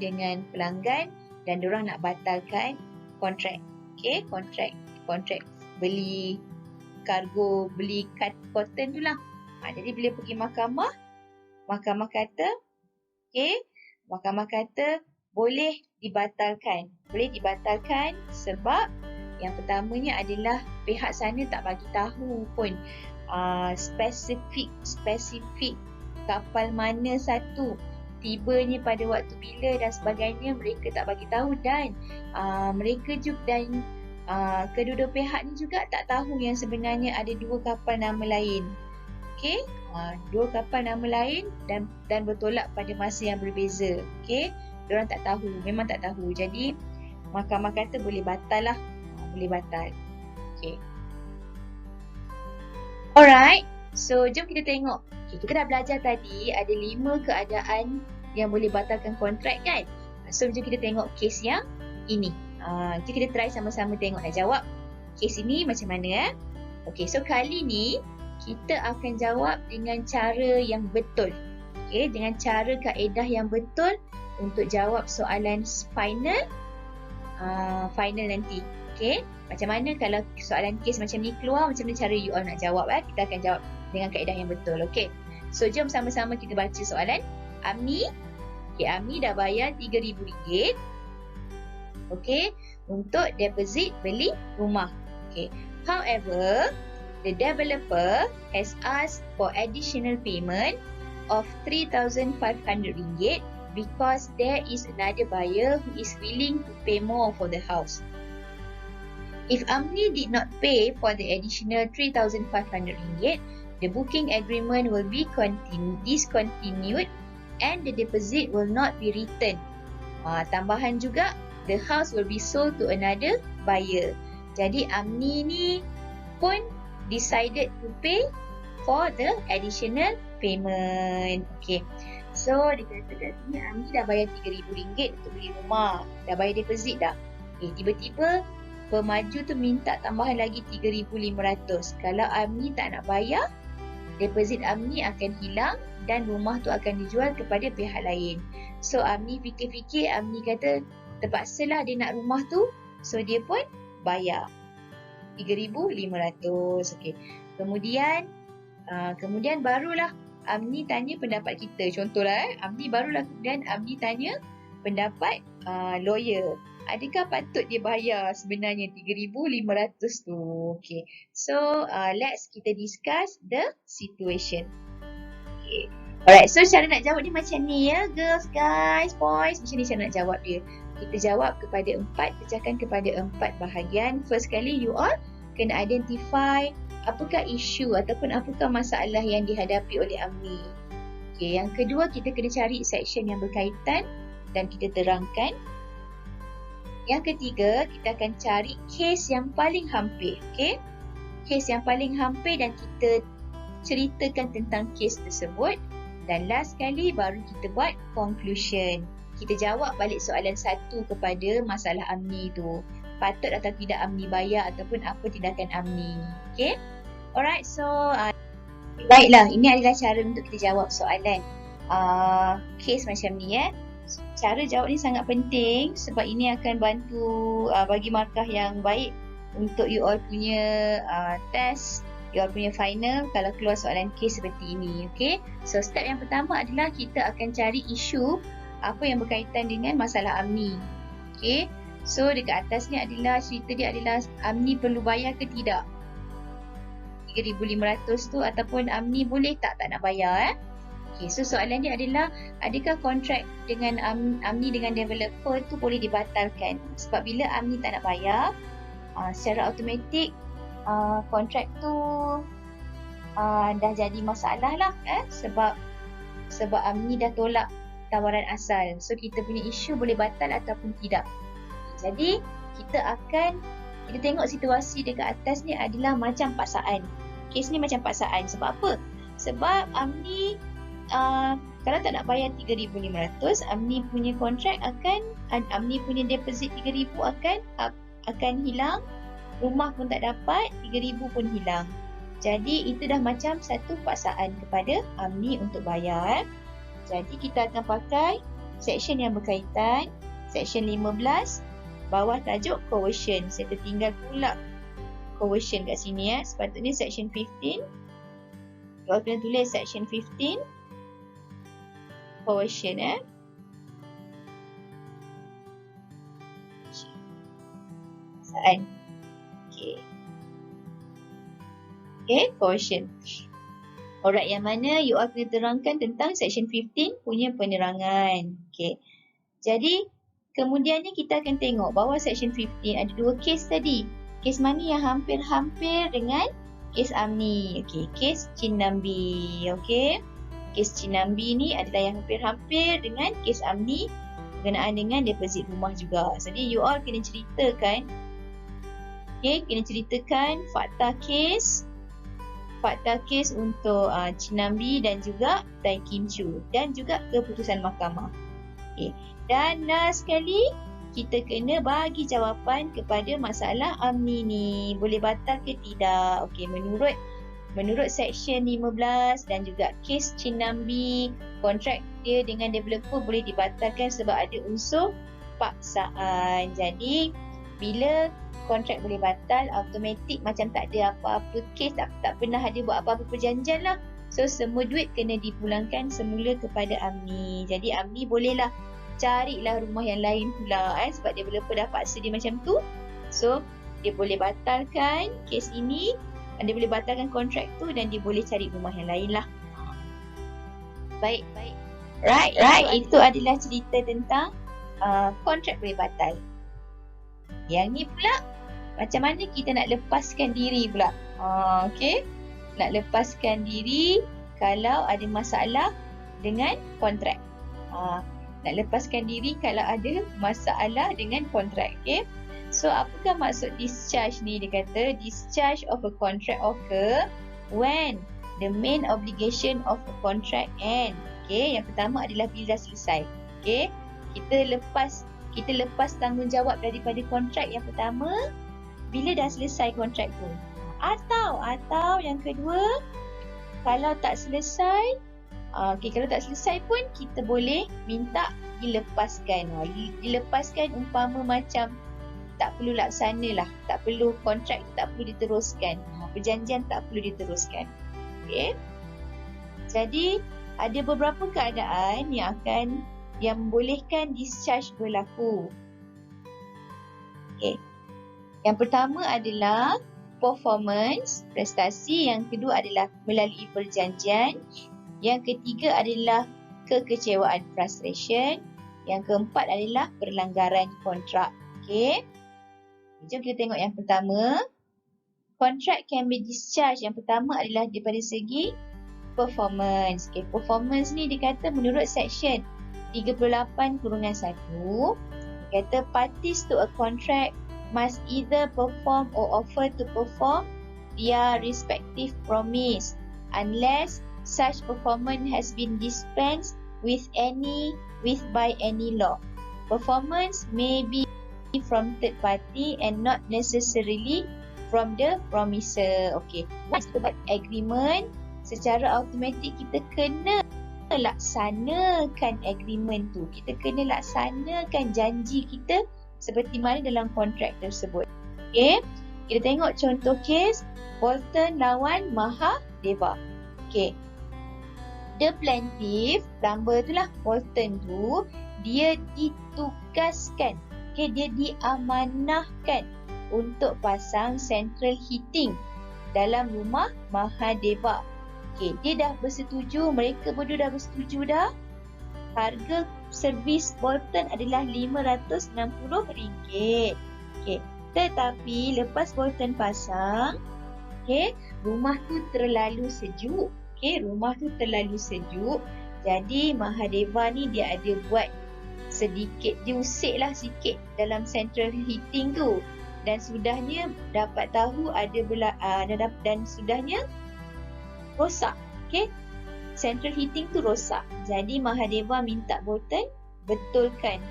dengan pelanggan dan diorang nak batalkan kontrak. Okay, kontrak beli kargo, beli cotton tu lah. Jadi bila pergi mahkamah kata, okay, mahkamah kata boleh dibatalkan sebab yang pertamanya adalah pihak sana tak bagi tahu pun spesifik kapal mana satu, tibanya pada waktu bila dan sebagainya, mereka tak bagi tahu, dan mereka juga dan kedua-dua pihak ni juga tak tahu yang sebenarnya ada 2 kapal nama lain. Okey, 2 kapal nama lain dan bertolak pada masa yang berbeza. Okey, diorang tak tahu, memang tak tahu. Jadi mahkamah kata boleh batal lah, boleh batal. Okey. Alright, so jom kita tengok. Okay, kita dah belajar tadi ada 5 keadaan yang boleh batalkan kontrak kan. So jom kita tengok kes yang ini. Jadi kita try sama-sama tengok dan jawab kes ini macam mana. Okay, so kali ni kita akan jawab dengan cara yang betul. Okay, dengan cara kaedah yang betul untuk jawab soalan final nanti. Okay, macam mana kalau soalan kes macam ni keluar, macam mana cara you all nak jawab. Kita akan jawab dengan kaedah yang betul. Okay, so jom sama-sama kita baca soalan. Amni dah bayar RM3,000 untuk deposit beli rumah. However, the developer has asked for additional payment of RM3,500 because there is another buyer who is willing to pay more for the house. If Amni did not pay for the additional RM3,500, the booking agreement will be discontinued and the deposit will not be returned. Tambahan juga, the house will be sold to another buyer. Jadi Amni ni pun decided to pay for the additional payment. Okay. So, dikata kat sini Amni dah bayar RM3,000 untuk beli rumah. Dah bayar deposit dah. Okay, tiba-tiba pemaju tu minta tambahan lagi RM3,500. Kalau Amni tak nak bayar, deposit Amni akan hilang dan rumah tu akan dijual kepada pihak lain. So, Amni fikir-fikir, Amni kata terpaksalah dia nak rumah tu. So, dia pun bayar RM3,500. Okay. Kemudian barulah Amni tanya pendapat kita. Contohlah, Amni barulah kemudian Amni tanya pendapat lawyer. Adakah patut dia bayar sebenarnya RM3,500 tu? Okay. So, let's kita discuss the situation. Okay. Alright, so cara nak jawab dia macam ni ya, girls, guys, boys. Macam ni cara nak jawab dia. Kita jawab kepada 4, pecahkan kepada 4 bahagian. First kali, you all kena identify apakah isu ataupun apakah masalah yang dihadapi oleh Amni. Okay, yang kedua, kita kena cari section yang berkaitan dan kita terangkan. Yang ketiga, kita akan cari kes yang paling hampir. Okay? Kes yang paling hampir dan kita ceritakan tentang kes tersebut. Dan last sekali, baru kita buat conclusion. Kita jawab balik soalan 1 kepada masalah Amni tu. Patut atau tidak Amni bayar ataupun apa tindakan Amni. Okay? Alright, so baiklah, ini adalah cara untuk kita jawab soalan kes macam ni ya. Cara jawab ni sangat penting sebab ini akan bantu bagi markah yang baik untuk you all punya test, you all punya final kalau keluar soalan kes seperti ini. Okay? So step yang pertama adalah kita akan cari isu apa yang berkaitan dengan masalah Amni. Okay? So dekat atas ni adalah cerita dia adalah Amni perlu bayar ke tidak RM3,500 tu ataupun Amni boleh tak nak bayar. Okay, so soalan dia adalah adakah kontrak dengan Amni dengan developer tu boleh dibatalkan? Sebab bila Amni tak nak bayar, secara automatik kontrak tu dah jadi masalah lah sebab Amni dah tolak tawaran asal. So kita punya isu boleh batal ataupun tidak. Jadi kita tengok situasi dekat atas ni adalah macam paksaan. Kes ni macam paksaan. Sebab apa? Sebab Amni kalau tak nak bayar RM3,500, Amni punya kontrak Amni punya deposit RM3,000 akan hilang, rumah pun tak dapat, RM3,000 pun hilang. Jadi itu dah macam satu paksaan kepada Amni untuk bayar. Jadi kita akan pakai section yang berkaitan, section 15, bawah tajuk coercion. Saya tertinggal pula coercion kat sini Sepatutnya section 15. Kalau kena tulis section 15 coercion paksaan. Okay, coercion. Alright, yang mana you all kena terangkan tentang section 15 punya penerangan. Okay. Jadi, kemudiannya kita akan tengok bawah section 15 ada 2 kes tadi. Kes mana yang hampir-hampir dengan kes Amni? Okay, kes Chin Nambi. Okay. Kes Chin Nambi ni adalah yang hampir-hampir dengan kes Amni berkenaan dengan deposit rumah juga. Jadi you all kena ceritakan fakta kes untuk Chin Nambi dan juga Tai Kim Chu dan juga keputusan mahkamah. Okay. Dan last sekali kita kena bagi jawapan kepada masalah Amni ni. Boleh batal ke tidak? Okay, menurut section 15 dan juga kes Chin Nambi, kontrak dia dengan developer boleh dibatalkan sebab ada unsur paksaan. Jadi bila kontrak boleh batal, automatik macam tak ada apa-apa kes, tak pernah ada buat apa-apa perjanjian lah. So semua duit kena dipulangkan semula kepada Amni. Jadi Amni bolehlah carilah rumah yang lain pula sebab developer dah paksa dia macam tu. So dia boleh batalkan kes ini, dia boleh batalkan kontrak tu dan dia boleh cari rumah yang lain lah. Baik. Right, itu adalah cerita tentang kontrak boleh batal. Yang ni pula, macam mana kita nak lepaskan diri pula. Okay, nak lepaskan diri kalau ada masalah dengan kontrak. Nak lepaskan diri kalau ada masalah dengan kontrak. Okay, so apakah maksud discharge ni? Dia kata discharge of a contract occur when the main obligation of a contract end. Okay, yang pertama adalah bila dah selesai. Okay, kita lepas tanggungjawab daripada kontrak yang pertama bila dah selesai kontrak tu. Atau yang kedua, kalau tak selesai, kalau tak selesai pun kita boleh minta dilepaskan. Dilepaskan umpama macam tak perlu laksana lah, tak perlu kontrak tu tak perlu diteruskan. Perjanjian tak perlu diteruskan. Okay. Jadi ada beberapa keadaan yang membolehkan discharge berlaku. Okay. Yang pertama adalah performance, prestasi. Yang kedua adalah melalui perjanjian. Yang ketiga adalah kekecewaan, frustration. Yang keempat adalah perlanggaran kontrak. Okay. Jom kita tengok yang pertama. Contract can be discharged. Yang pertama adalah daripada segi performance. Okay, performance ni dikata menurut section 38(1), kata parties to a contract must either perform or offer to perform their respective promise unless such performance has been dispensed with by any law. Performance may be from third party and not necessarily from the promiser. Okay, once kita buat agreement, secara automatik kita kena laksanakan agreement tu. Kita kena laksanakan janji kita seperti mana dalam kontrak tersebut. Okay, kita tengok contoh kes Bolton lawan Mahadeva. Okay, the plaintiff, plumber tu lah, Bolton tu, dia ditugaskan, okay, dia diamanahkan untuk pasang central heating dalam rumah Mahadeva. Okay, dia dah bersetuju, mereka berdua dah bersetuju dah. Harga servis Bolton adalah RM560. Okay, tetapi lepas Bolton pasang, okay, rumah tu terlalu sejuk. Okay, rumah tu terlalu sejuk. Jadi Mahadeva ni dia ada buat sedikit, dia usiklah sikit dalam central heating tu. Dan sudahnya dapat tahu dan sudahnya rosak. Okay, central heating tu rosak. Jadi Mahadeva minta Bolton betulkan.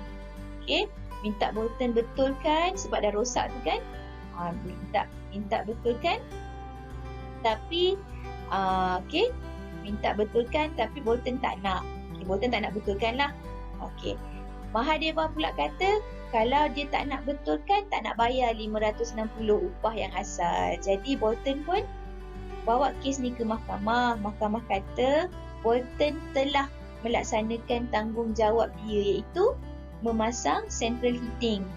Okay, minta Bolton betulkan sebab dah rosak tu kan. Minta betulkan. Tapi okay, minta betulkan tapi Bolton tak nak. Okay, Bolton tak nak betulkan lah. Okay, Mahadeva pula kata kalau dia tak nak betulkan, tak nak bayar RM560 upah yang asal. Jadi Bolton pun bawa kes ni ke mahkamah. Mahkamah kata Bolton telah melaksanakan tanggungjawab dia, iaitu memasang central heating.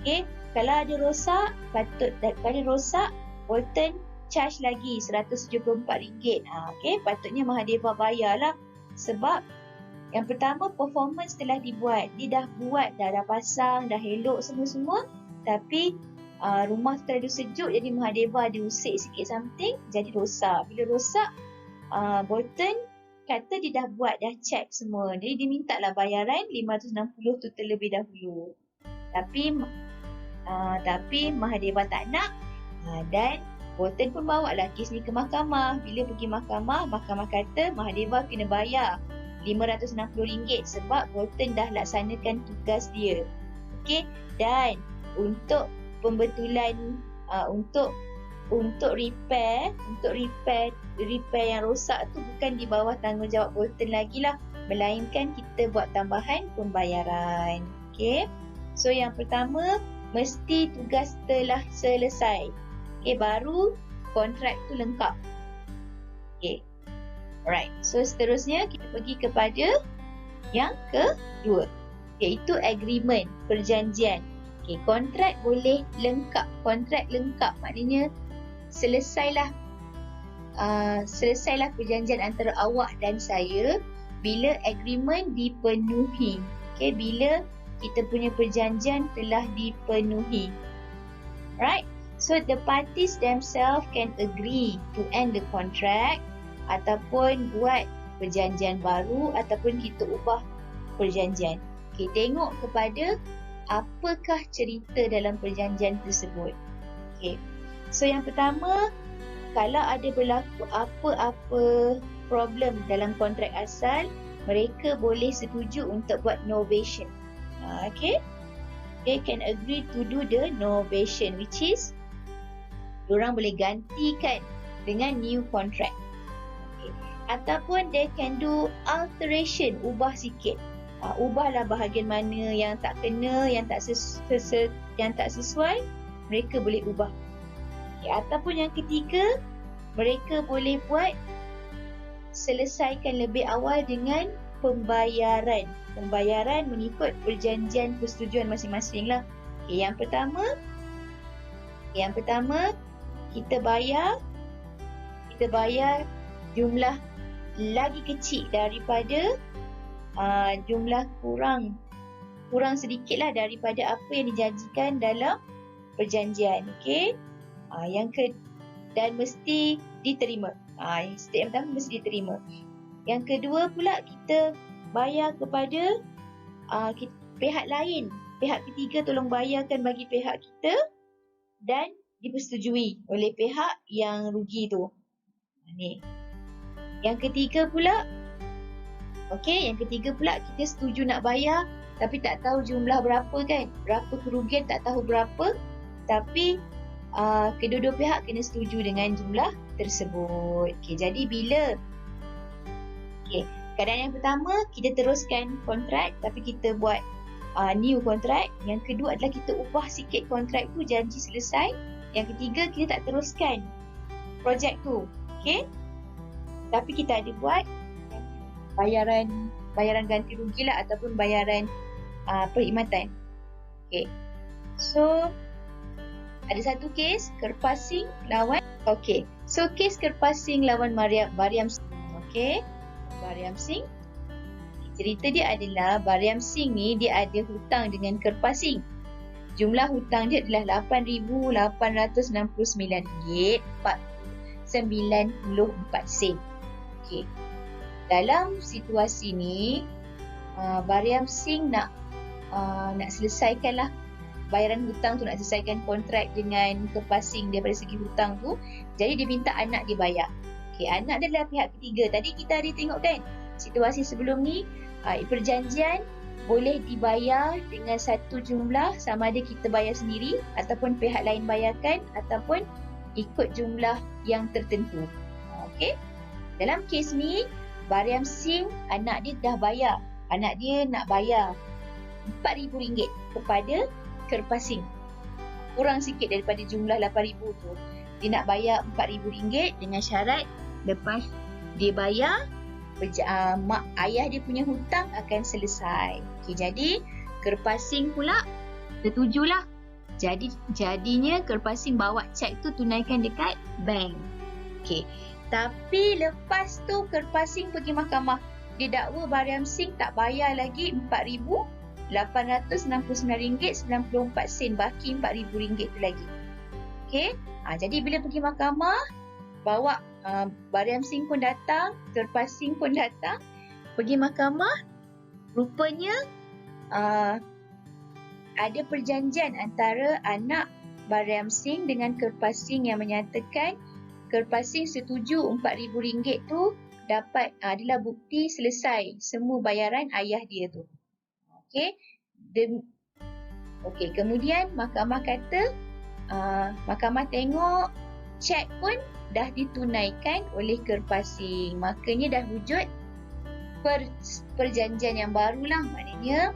Okay, kalau ada rosak, Bolton charge lagi RM174. Okay, patutnya Mahadeva bayarlah sebab yang pertama, performance telah dibuat. Dia dah buat, dah pasang, dah elok semua-semua. Tapi rumah tu terlalu sejuk, jadi Mahadeva ada usik sikit something, jadi rosak. Bila rosak, Bolton kata dia dah buat, dah check semua. Jadi dia minta lah bayaran RM560 tu terlebih dahulu. Tapi Mahadeva tak nak. Dan Bolton pun bawa lah kes ni ke mahkamah. Bila pergi mahkamah, mahkamah kata Mahadeva kena bayar RM560 sebab Bolton dah laksanakan tugas dia. Okey, dan untuk pembetulan untuk repair yang rosak tu bukan di bawah tanggungjawab Bolton lagi lah, melainkan kita buat tambahan pembayaran. Okey, so yang pertama mesti tugas telah selesai. Okey, baru kontrak tu lengkap. Okey. Alright, so seterusnya kita pergi kepada yang kedua, iaitu agreement, perjanjian. Okay, kontrak boleh lengkap. Kontrak lengkap maknanya selesailah perjanjian antara awak dan saya bila agreement dipenuhi. Okay, bila kita punya perjanjian telah dipenuhi. Right? So the parties themselves can agree to end the contract ataupun buat perjanjian baru ataupun kita ubah perjanjian. Okay, tengok kepada apakah cerita dalam perjanjian tersebut. Okay. So yang pertama, kalau ada berlaku apa-apa problem dalam kontrak asal, mereka boleh setuju untuk buat novation. Okay. They can agree to do the novation, which is diorang boleh gantikan dengan new contract. Okay. Ataupun they can do alteration, ubah sikit. Ubahlah bahagian mana yang tak kena, yang tak sesuai, mereka boleh ubah. Okay. Ataupun yang ketiga, mereka boleh buat selesaikan lebih awal dengan pembayaran. Pembayaran mengikut perjanjian persetujuan masing-masing lah. Okay, yang pertama kita bayar jumlah lagi kecil daripada jumlah kurang sedikit lah daripada apa yang dijanjikan dalam perjanjian. Okay? Dan mesti diterima. Step yang pertama mesti diterima. Yang kedua pula, kita bayar kepada pihak lain. Pihak ketiga tolong bayarkan bagi pihak kita dan dipersetujui oleh pihak yang rugi tu. Ni. Yang ketiga pula, kita setuju nak bayar tapi tak tahu jumlah berapa kan. Berapa kerugian tak tahu berapa. Tapi kedua-dua pihak kena setuju dengan jumlah tersebut. Okay, jadi keadaan yang pertama, kita teruskan kontrak tapi kita buat new kontrak. Yang kedua adalah kita ubah sikit kontrak tu, janji selesai. Yang ketiga, kita tak teruskan projek tu. Okay? Tapi kita ada buat bayaran ganti rugi lah ataupun bayaran perkhidmatan. Okay. So, ada satu kes Kerpasing lawan. Okay. So, kes Kerpasing lawan Bariam Singh. Okay. Bariam Singh. Cerita dia adalah Bariam Singh ni dia ada hutang dengan Kerpasing. Jumlah hutang dia adalah RM8,869.94. Okay. Dalam situasi ni, Bariam Singh nak selesaikanlah bayaran hutang tu, nak selesaikan kontrak dengan Kerpasing daripada segi hutang tu. Jadi dia minta anak dia bayar. Okay, anak dia adalah pihak ketiga. Tadi kita ada tengok kan, situasi sebelum ni, perjanjian boleh dibayar dengan satu jumlah, sama ada kita bayar sendiri ataupun pihak lain bayarkan ataupun ikut jumlah yang tertentu. Okey. Dalam kes ni, Bariam Singh anak dia dah bayar. Anak dia nak bayar RM4,000 kepada Kerpasing. Kurang sikit daripada jumlah RM8,000 tu. Dia nak bayar RM4,000 dengan syarat lepas dia bayar, mak ayah dia punya hutang akan selesai. Okay, jadi Kerpasing pula setujulah. Jadinya Kerpasing bawa cek tu tunaikan dekat bank. Okay. Tapi lepas tu Kerpasing pergi mahkamah. Dia dakwa Bariam Singh tak bayar lagi RM4,869.94. Baki RM4,000 tu lagi. Okay. Jadi bila pergi mahkamah, bawa Bariam Singh pun datang, Kerpasing pun datang, pergi mahkamah. Rupanya ada perjanjian antara anak Bariam Singh dengan Kerpasing yang menyatakan Kerpasing setuju RM4,000 tu adalah bukti selesai semua bayaran ayah dia tu. Okey. Kemudian mahkamah kata, mahkamah tengok cek pun dah ditunaikan oleh Kerpasing. Makanya dah wujud perjanjian yang barulah. Maknanya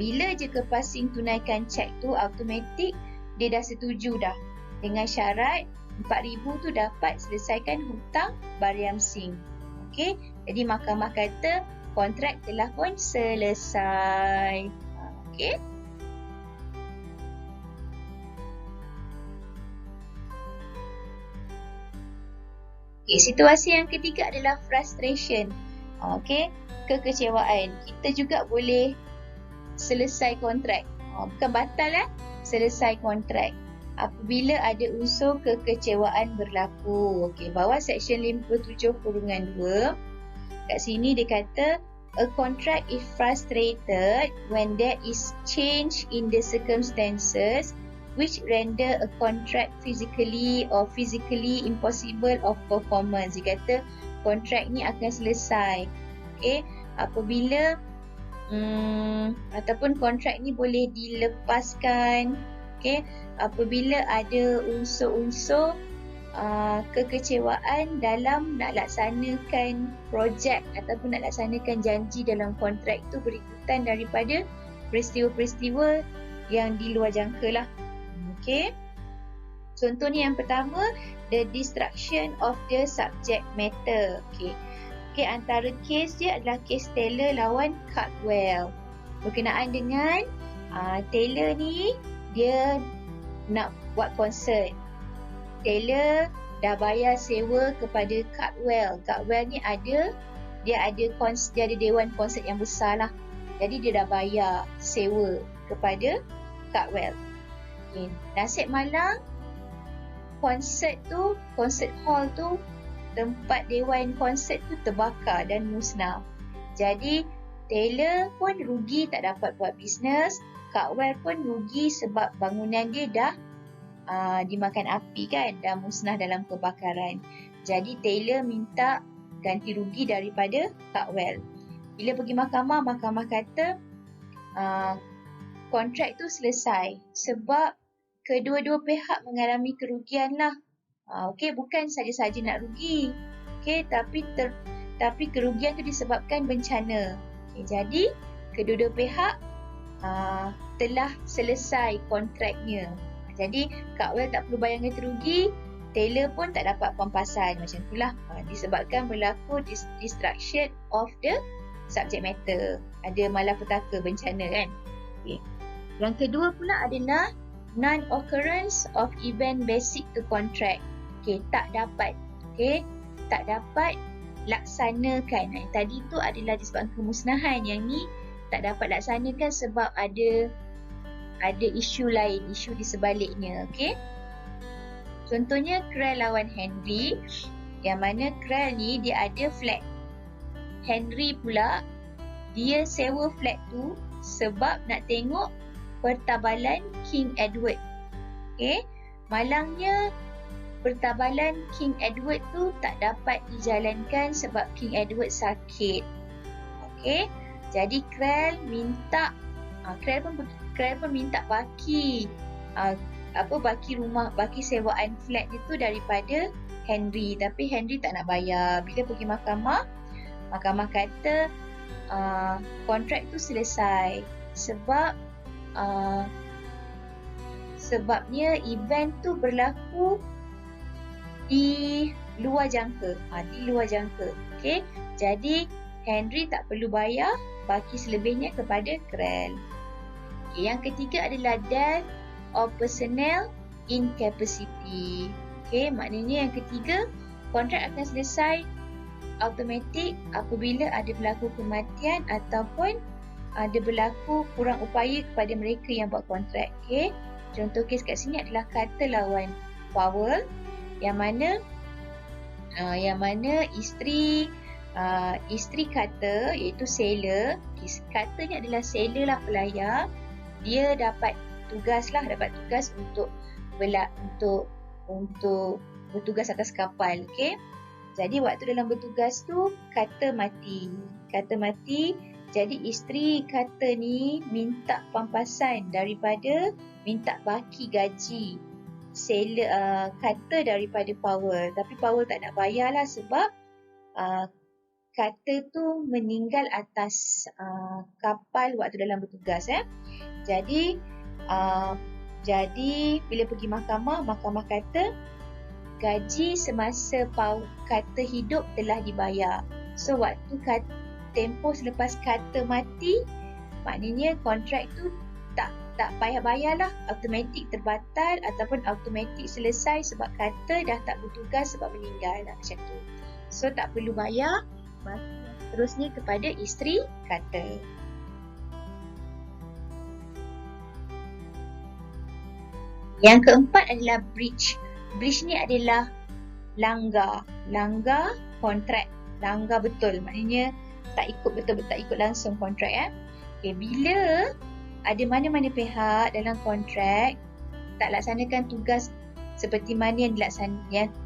bila je Kerpasing tunaikan cek tu, automatik dia dah setuju dah dengan syarat RM4,000 tu dapat selesaikan hutang Bariam Singh. Okey, jadi mahkamah kata kontrak telah pun selesai. Okey. Okay, situasi yang ketiga adalah frustration. Okey, kekecewaan. Kita juga boleh selesai kontrak. Bukan batal selesai kontrak. Apabila ada unsur kekecewaan berlaku. Okey, bawah Seksyen 57(2). Kat sini dia kata, a contract is frustrated when there is change in the circumstances which render a contract physically impossible of performance. Dia kata kontrak ni akan selesai. Okey, apabila ataupun kontrak ni boleh dilepaskan. Okey, apabila ada unsur-unsur kekecewaan dalam nak laksanakan projek ataupun nak laksanakan janji dalam kontrak itu berikutan daripada peristiwa-peristiwa yang di luar jangka lah. Okey. Contohnya yang pertama, the destruction of the subject matter. Okey. Okey, antara kes dia adalah kes Taylor lawan Caldwell. Berkenaan dengan Taylor ni, dia nak buat konsert. Taylor dah bayar sewa kepada Caldwell. Caldwell ni dia ada dewan konsert yang besar lah. Jadi dia dah bayar sewa kepada Caldwell. Okay. Nasib malang konsert hall tu, tempat dewan konsert tu terbakar dan musnah. Jadi Taylor pun rugi tak dapat buat bisnes. Caldwell pun rugi sebab bangunan dia dah dimakan api kan, dah musnah dalam kebakaran. Jadi Taylor minta ganti rugi daripada Caldwell. Bila pergi mahkamah, mahkamah kata kontrak tu selesai sebab kedua-dua pihak mengalami kerugian lah. Okey, bukan saja-saja nak rugi. Okey, tapi kerugian tu disebabkan bencana. Okey, jadi kedua-dua pihak telah selesai kontraknya. Jadi Caldwell tak perlu bayar ganti rugi, Taylor pun tak dapat pampasan. Macam itulah disebabkan berlaku destruction of the subject matter. Ada malapetaka, bencana kan. Okay. Yang kedua pula adalah non-occurrence of event basic to contract. Okay, tak dapat. Okay, tak dapat laksanakan. Tadi tu adalah disebabkan kemusnahan. Yang ni tak dapat laksanakan sebab ada isu lain, isu di sebaliknya. Okay. Contohnya Krell lawan Henry, yang mana Krell ni dia ada flat. Henry pula dia sewa flat tu sebab nak tengok pertabalan King Edward. Okay. Malangnya pertabalan King Edward tu tak dapat dijalankan sebab King Edward sakit. Okay. Jadi Krell minta Krell pun minta baki baki sewaan flat itu daripada Henry, tapi Henry tak nak bayar. Bila pergi mahkamah, mahkamah kata kontrak tu selesai sebabnya event tu berlaku di luar jangka. Okey, jadi Henry tak perlu bayar baki selebihnya kepada Krell. Okay, yang ketiga adalah death of personnel incapacity. Okay, maknanya yang ketiga, kontrak akan selesai automatik apabila ada berlaku kematian ataupun ada berlaku kurang upaya kepada mereka yang buat kontrak. Okay, contoh kes kat sini adalah Carter lawan Powell, yang mana isteri Carter iaitu sailor. Carter ni adalah sailor lah, pelayar. Dia dapat tugas untuk bertugas atas kapal. Okay? Jadi waktu dalam bertugas tu Carter mati. Jadi isteri Carter ni minta pampasan minta baki gaji sailor Carter daripada Powell. Tapi Powell tak nak bayar lah sebab Carter tu meninggal atas kapal waktu dalam bertugas. Jadi bila pergi mahkamah kata gaji semasa Carter hidup telah dibayar. So waktu tempoh selepas Carter mati, maknanya kontrak tu tak payah bayar lah, automatik terbatal ataupun automatik selesai sebab Carter dah tak bertugas sebab meninggal lah, macam tu. So tak perlu bayar baki seterusnya kepada isteri kata. Yang keempat adalah breach. Breach ni adalah langgar kontrak, langgar betul, maknanya tak ikut betul-betul, tak ikut langsung kontrak. Okay, bila ada mana-mana pihak dalam kontrak tak laksanakan tugas seperti mana yang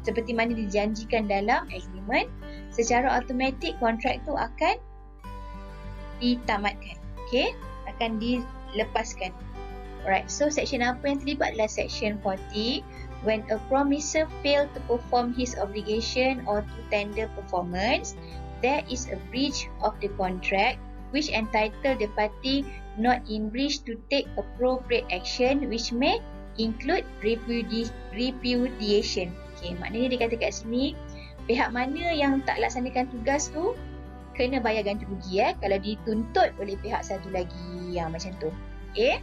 seperti mana dijanjikan dalam agreement, secara automatik kontrak tu akan ditamatkan. Okay, akan dilepaskan. Alright, so section apa yang terlibat adalah section 40. When a promiser fail to perform his obligation or to tender performance, there is a breach of the contract which entitle the party not in breach to take appropriate action which may include repudiation. Okay, maknanya dia kata kat sini, pihak mana yang tak laksanakan tugas tu kena bayar ganti rugi kalau dituntut oleh pihak satu lagi, macam tu. Okay.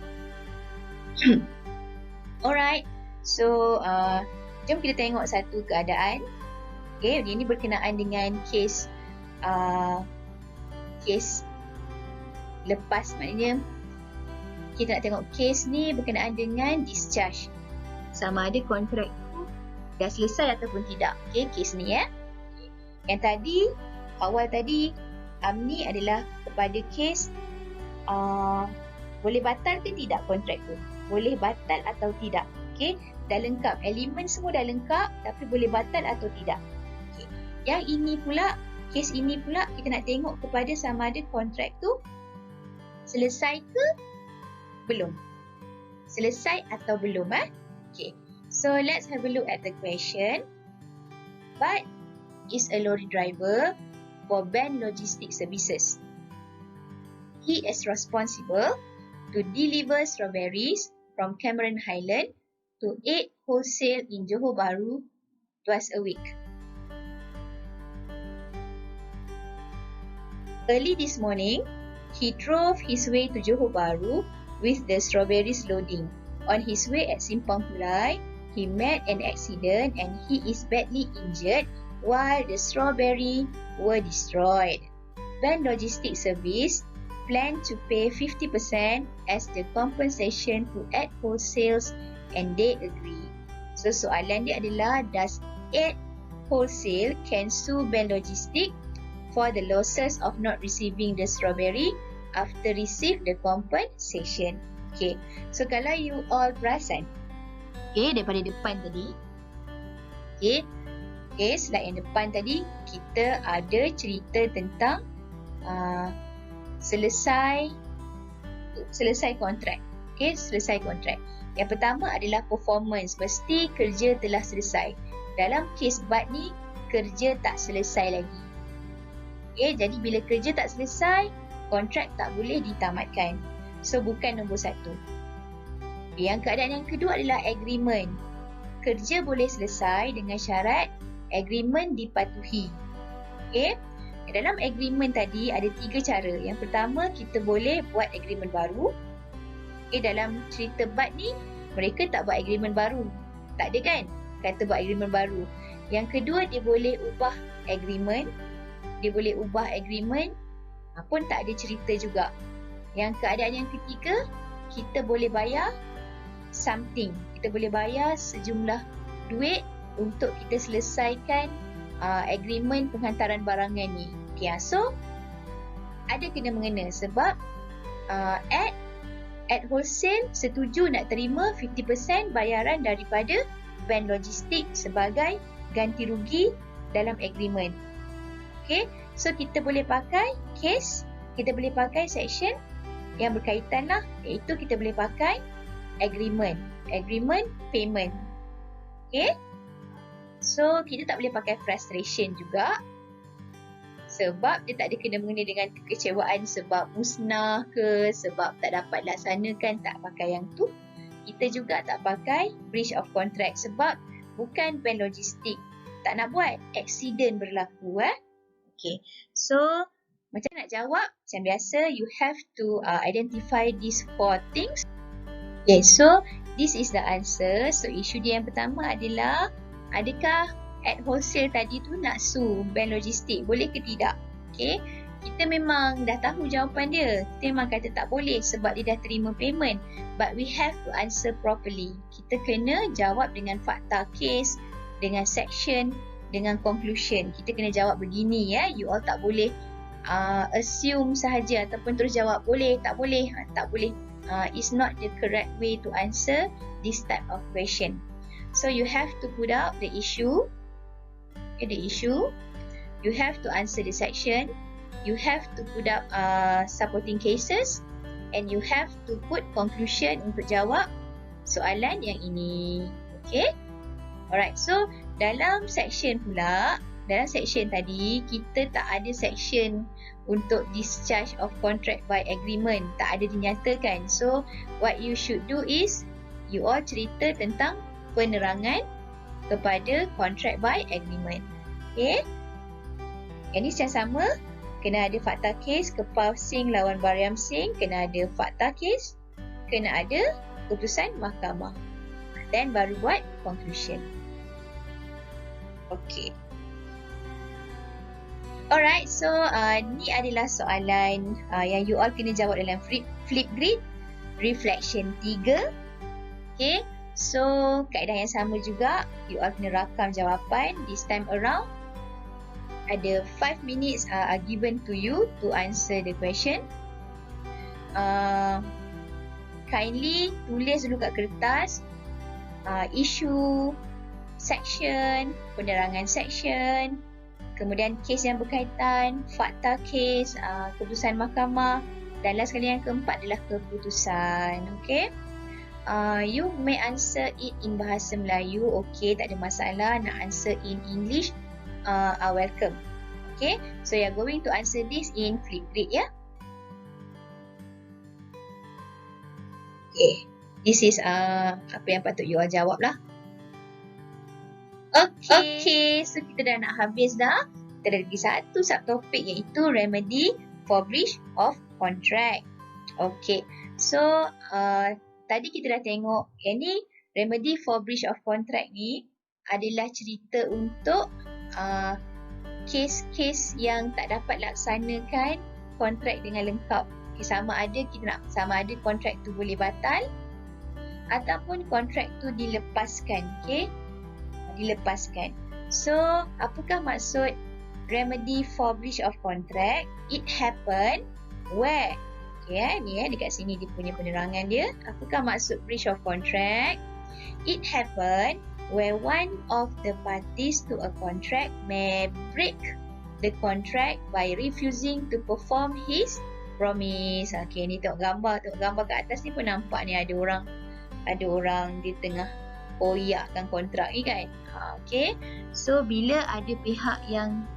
Alright, so jom kita tengok satu keadaan. Okay, ini berkenaan dengan kes lepas, maknanya kita nak tengok kes ni berkenaan dengan discharge, sama ada kontrak tu dah selesai ataupun tidak. Okay, kes ni yang tadi, awal tadi ni adalah kepada kes boleh batal ke tidak kontrak tu, boleh batal atau tidak. Okay, dah lengkap, elemen semua dah lengkap, tapi boleh batal atau tidak. Okay. Yang ini pula, kes ini pula kita nak tengok kepada sama ada kontrak tu selesai ke belum, selesai atau belum. Okay, so let's have a look at the question. Bud is a lorry driver for Ben Logistics Services. He is responsible to deliver strawberries from Cameron Highland to 8 wholesale in Johor Bahru twice a week. Early this morning, he drove his way to Johor Bahru with the strawberries loading. On his way at Simpang Pulai, he met an accident and he is badly injured while the strawberry were destroyed. Van Logistics Service plan to pay 50% as the compensation to add wholesales and they agree. So soalan dia adalah, does add wholesale can sue Ben Logistics for the losses of not receiving the strawberry after receive the compensation. Okay, so kalau you all perasan, okay, daripada depan tadi, okay, slide yang depan tadi kita ada cerita tentang selesai kontrak. Okay, selesai kontrak. Yang pertama adalah performance, mesti kerja telah selesai. Dalam kes BAT ni, kerja tak selesai lagi. Okay, jadi bila kerja tak selesai, kontrak tak boleh ditamatkan. So bukan nombor satu. Yang keadaan yang kedua adalah agreement. Kerja boleh selesai dengan syarat agreement dipatuhi. Okay, dalam agreement tadi ada 3 cara. Yang pertama, kita boleh buat agreement baru. Okay, dalam cerita BAT ni, mereka tak buat agreement baru. Tak ada kan? Kata buat agreement baru. Yang kedua, dia boleh ubah agreement. Pun tak ada cerita juga. Yang keadaan yang ketiga, kita boleh bayar something. Kita boleh bayar sejumlah duit untuk kita selesaikan agreement penghantaran barangan ni. Okay, so ada kena mengena sebab at wholesale setuju nak terima 50% bayaran daripada Van Logistics sebagai ganti rugi dalam agreement. Okay, so kita boleh pakai case, kita boleh pakai section yang berkaitan lah, iaitu kita boleh pakai agreement payment. Okay, so kita tak boleh pakai frustration juga sebab dia tak ada kena mengena dengan kekecewaan sebab musnah ke, sebab tak dapat laksanakan, tak pakai yang tu. Kita juga tak pakai breach of contract sebab bukan Van Logistics tak nak buat, accident berlaku. Okay, so macam nak jawab, macam biasa, you have to identify these 4 things. Okay, so this is the answer. So isu dia yang pertama adalah, adakah at wholesale tadi tu nak sue Van Logistics, boleh ke tidak? Okay, kita memang dah tahu jawapan dia. Kita memang kata tak boleh sebab dia dah terima payment. But we have to answer properly. Kita kena jawab dengan fakta kes, dengan section, dengan conclusion. Kita kena jawab begini ya. You all tak boleh assume sahaja ataupun terus jawab boleh, tak boleh. Tak boleh. It's not the correct way to answer this type of question. So you have to put out the issue. Okay, the issue. You have to answer the section. You have to put up supporting cases, and you have to put conclusion untuk jawab soalan yang ini. Okay? Alright, so dalam section pula, dalam section tadi, kita tak ada section untuk discharge of contract by agreement. Tak ada dinyatakan. So, what you should do is, you all cerita tentang penerangan kepada contract by agreement. Okay? Yang ni secara sama. Kena ada fakta kes, Kepal Singh lawan Bariam Singh. Kena ada fakta kes. Kena ada keputusan mahkamah. Dan baru buat conclusion. Okay. Alright, so ni adalah soalan yang you all kena jawab dalam flip grid. Reflection 3. Okay. So, kaedah yang sama juga. You all kena rakam jawapan. This time around, ada 5 minutes are given to you to answer the question. Kindly tulis dulu kat kertas issue, section, penerangan section, kemudian kes yang berkaitan, fakta kes, keputusan mahkamah, dan last sekali yang keempat adalah keputusan. Okay. You may answer it in bahasa Melayu. Okay, tak ada masalah. Nak answer in English, are welcome. Okay, so you are going to answer this in flip grid ya. Okay, this is apa yang patut you all jawab lah. Okay, so kita dah nak habis dah. Kita ada lagi satu subtopik iaitu remedy for breach of contract. Okay, so tadi kita dah tengok yang ni remedy for breach of contract ni adalah cerita untuk kes-kes yang tak dapat laksanakan kontrak dengan lengkap. Okay, sama ada kontrak tu boleh batal ataupun kontrak tu dilepaskan. Okay, dilepaskan. So, apakah maksud remedy for breach of contract? It happen where? Okay, ni dekat sini dia punya penerangan dia. Apakah maksud breach of contract? It happen where one of the parties to a contract may break the contract by refusing to perform his promise. Okay, ni tengok gambar kat atas ni pun nampak ni ada orang di tengah koyakkan kontrak ni kan. Okay, so bila ada pihak yang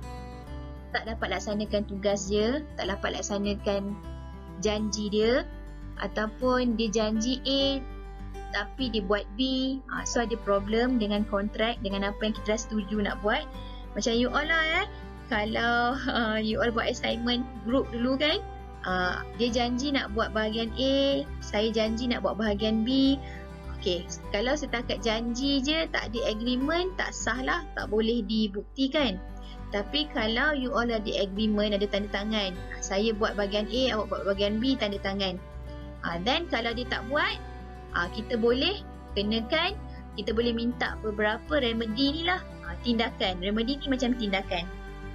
tak dapat laksanakan tugas dia, tak dapat laksanakan janji dia, ataupun dia janji A tapi dia buat B, so ada problem dengan kontrak, dengan apa yang kita dah setuju nak buat. Macam you all lah kalau you all buat assignment group dulu kan, dia janji nak buat bahagian A, saya janji nak buat bahagian B. Okay, kalau setakat janji je, tak ada agreement, tak sah lah, tak boleh dibuktikan. Tapi kalau you all ada agreement, ada tanda tangan, saya buat bahagian A, awak buat bahagian B, tanda tangan. Then kalau dia tak buat, kita boleh kenakan, kita boleh minta beberapa remedy ni lah. Tindakan, remedy ni macam tindakan.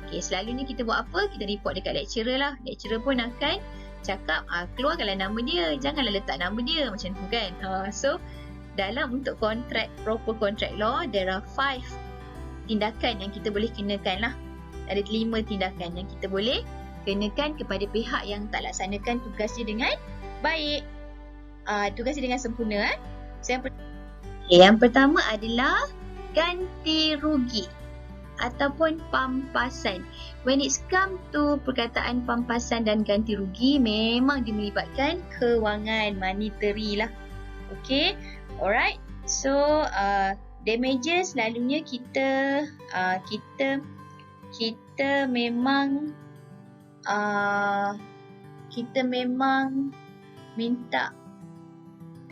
Okay, selalunya kita buat apa? Kita report dekat lecturer lah. Lecturer pun akan cakap, keluarkanlah nama dia, janganlah letak nama dia, macam tu kan. So, dalam untuk kontrak, proper contract law, there are 5 tindakan yang kita boleh kenakan lah. Ada 5 tindakan yang kita boleh kenakan kepada pihak yang tak laksanakan tugas dia dengan baik. Tugas dia dengan sempurna. So, yang pertama adalah ganti rugi ataupun pampasan. When it's come to perkataan pampasan dan ganti rugi, memang dia melibatkan kewangan, monetary lah. Okay, alright. So, damages selalunya kita memang minta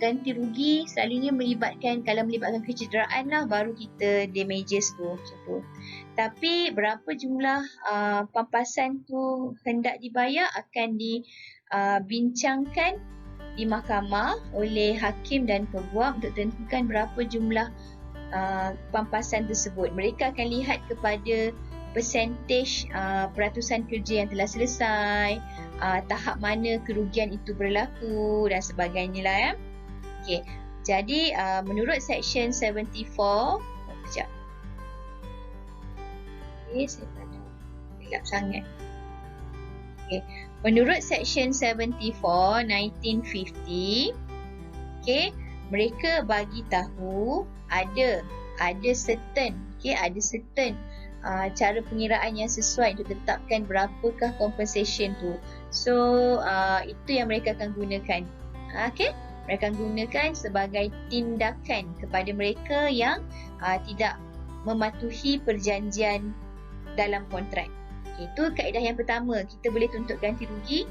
ganti rugi selalunya melibatkan, kalau melibatkan kecederaan lah, baru kita damages tu macam tu. Tapi berapa jumlah pampasan tu hendak dibayar akan dibincangkan di mahkamah oleh hakim dan peguam untuk tentukan berapa jumlah pampasan tersebut. Mereka akan lihat kepada persentage peratusan kerja yang telah selesai, tahap mana kerugian itu berlaku dan sebagainya lah ya. Okey. Jadi menurut Section 74, sekejap. Okey, saya tak ada gelap sangat. Okey. Menurut Section 74 1950, okey, mereka bagi tahu ada certain, okey, ada certain cara pengiraan yang sesuai untuk tetapkan berapakah compensation tu. So itu yang mereka akan gunakan. Okey, mereka akan gunakan sebagai tindakan kepada mereka yang tidak mematuhi perjanjian dalam kontrak. Okay, itu kaedah yang pertama, kita boleh tuntut ganti rugi.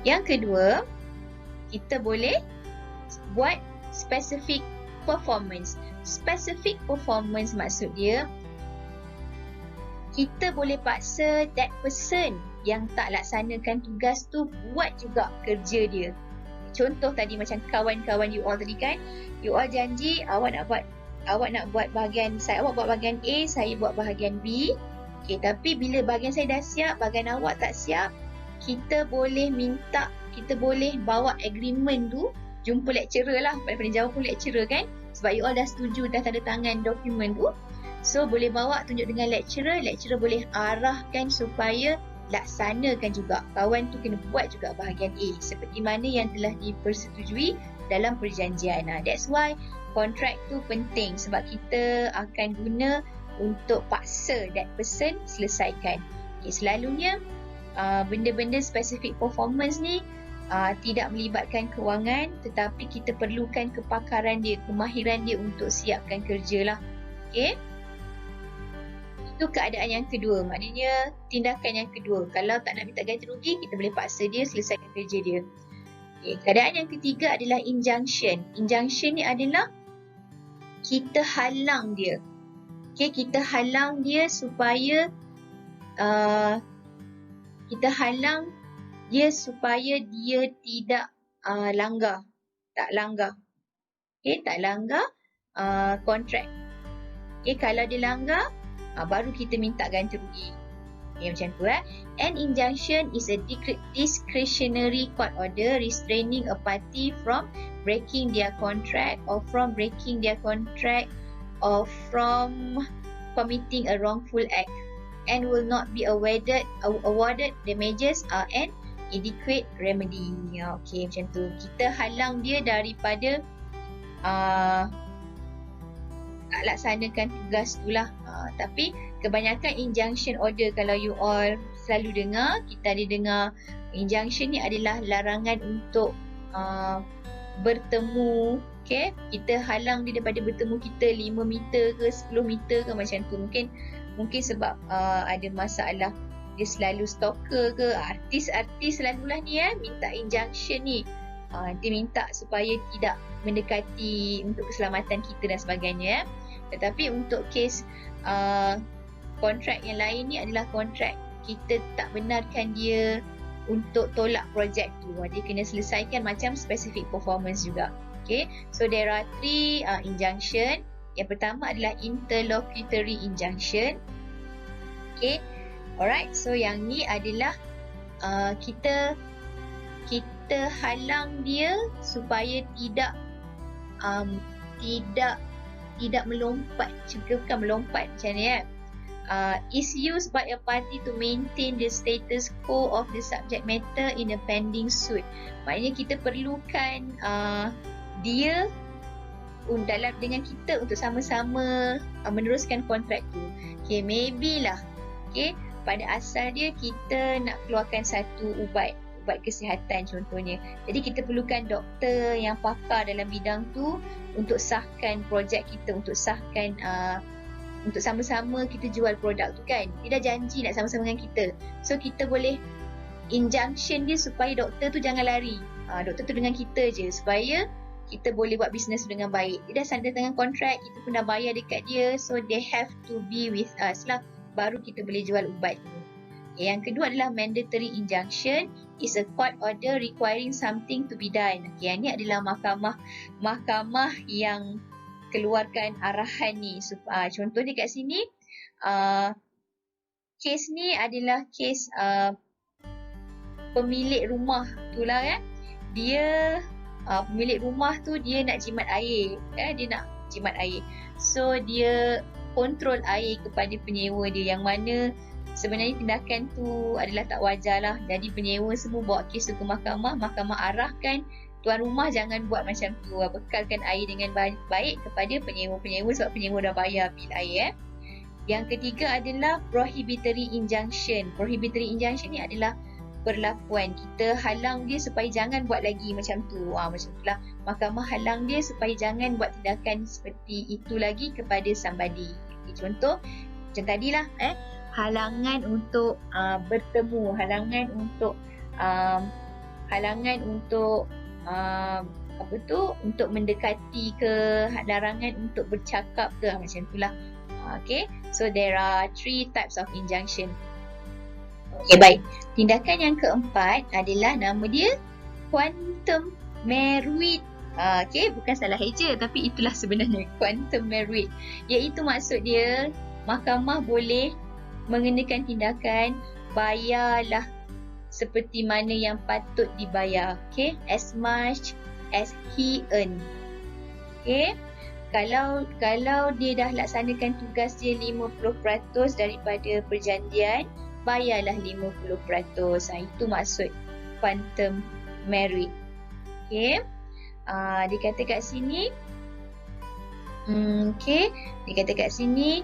Yang kedua, kita boleh buat specific performance. Specific performance maksud dia, kita boleh paksa that person yang tak laksanakan tugas tu buat juga kerja dia. Contoh tadi macam kawan-kawan you all tadi kan, you all janji awak nak buat bahagian awak buat bahagian A, saya buat bahagian B. Okey, tapi bila bahagian saya dah siap, bahagian awak tak siap, kita boleh bawa agreement tu, jumpa lecturer lah, pada jawab pun lecturer kan, sebab you all dah setuju, dah tanda tangan dokumen tu. So boleh bawa tunjuk dengan lecturer boleh arahkan supaya laksanakan juga, kawan tu kena buat juga bahagian A seperti mana yang telah dipersetujui dalam perjanjian. That's why kontrak tu penting, sebab kita akan guna untuk paksa that person selesaikan. Okay, selalunya benda-benda specific performance ni tidak melibatkan kewangan, tetapi kita perlukan kepakaran dia, kemahiran dia untuk siapkan kerja lah. Okay, itu keadaan yang kedua, maknanya tindakan yang kedua. Kalau tak nak minta ganti rugi, kita boleh paksa dia selesaikan kerja dia. Okay, keadaan yang ketiga adalah injunction. Injunction ni adalah kita halang dia. Okay, kita halang dia supaya dia tidak langgar. Tak langgar. Okay, tak langgar kontrak. Okay, kalau dia langgar, baru kita minta ganti rugi. Okay, macam tu An injunction is a discretionary court order restraining a party from breaking their contract or from committing a wrongful act and will not be awarded damages or an adequate remedy. Okay, macam tu. Kita halang dia daripada tak laksanakan tugas tu lah. Tapi kebanyakan injunction order, kalau you all selalu dengar, kita ada dengar injunction ni adalah larangan untuk bertemu. Okay, kita halang dia daripada bertemu kita 5 meter ke 10 meter ke macam tu. Mungkin sebab ada masalah, dia selalu stalker ke, artis selalulah ni minta injunction ni. Dia minta supaya tidak mendekati untuk keselamatan kita dan sebagainya. Tetapi untuk kes kontrak yang lain ni adalah kontrak kita tak benarkan dia untuk tolak projek tu. Dia kena selesaikan macam specific performance juga. Okay, so there are 3 injunction. Yang pertama adalah interlocutory injunction. Okay, alright. So yang ni adalah kita halang dia supaya tidak melompat. Bukan melompat macam ni is used by a party to maintain the status quo of the subject matter in a pending suit. Maknanya kita perlukan dia dengan kita untuk sama-sama meneruskan kontrak tu. Okay, maybe lah. Okay, pada asal dia kita nak keluarkan satu ubat kesihatan contohnya. Jadi kita perlukan doktor yang pakar dalam bidang tu untuk sahkan projek kita, untuk sahkan untuk sama-sama kita jual produk tu kan. Dia dah janji nak sama-sama dengan kita. So kita boleh injunction dia supaya doktor tu jangan lari. Doktor tu dengan kita je supaya kita boleh buat bisnes dengan baik. Dia dah tanda tangan kontrak, kita pun dah bayar dekat dia, so they have to be with us lah, baru kita boleh jual ubat tu. Yang kedua adalah mandatory injunction, is a court order requiring something to be done. Yang ni adalah mahkamah yang keluarkan arahan ni. Contoh dia kat sini, kes ni adalah kes pemilik rumah tu lah kan. Dia pemilik rumah tu dia nak jimat air, so dia kontrol air kepada penyewa dia, yang mana sebenarnya tindakan tu adalah tak wajar lah. Jadi penyewa semua bawa kes tu ke mahkamah arahkan tuan rumah jangan buat macam tu, bekalkan air dengan baik kepada penyewa sebab penyewa dah bayar bil air. Yang ketiga adalah prohibitory injunction. Prohibitory injunction ni adalah perlakuan, kita halang dia supaya jangan buat lagi macam tu. Macam itulah, mahkamah halang dia supaya jangan buat tindakan seperti itu lagi kepada somebody. Contoh macam tadilah, halangan untuk bertemu, halangan untuk untuk mendekati ke, larangan untuk bercakap ke, macam itulah. Okay, so there are 3 types of injunction. Okay, baik. Tindakan yang keempat adalah nama dia quantum meruit. Okay, bukan salah eja, tapi itulah sebenarnya quantum meruit. Iaitu maksud dia, mahkamah boleh mengenakan tindakan bayarlah seperti mana yang patut dibayar. Okay, as much as he earn. Okay, kalau dia dah laksanakan tugas dia 50% daripada perjanjian, bayarlah 50%. Itu maksud quantum merit. Okay. Dia kata kat sini. Dia kata kat sini.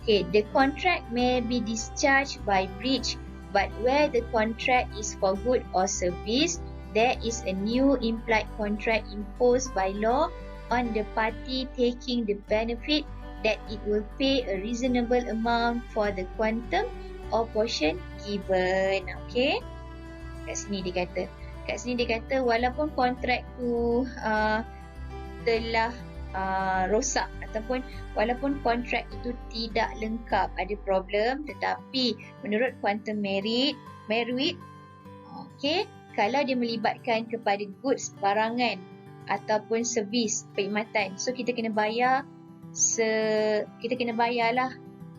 The contract may be discharged by breach, but where the contract is for good or service, there is a new implied contract imposed by law on the party taking the benefit that it will pay a reasonable amount for the quantum or portion given. Okay. Kat sini dia kata walaupun kontrak tu telah rosak ataupun walaupun kontrak itu tidak lengkap, ada problem, tetapi menurut quantum merit, okay, kalau dia melibatkan kepada goods, barangan ataupun servis, perkhidmatan, so kita kena bayar lah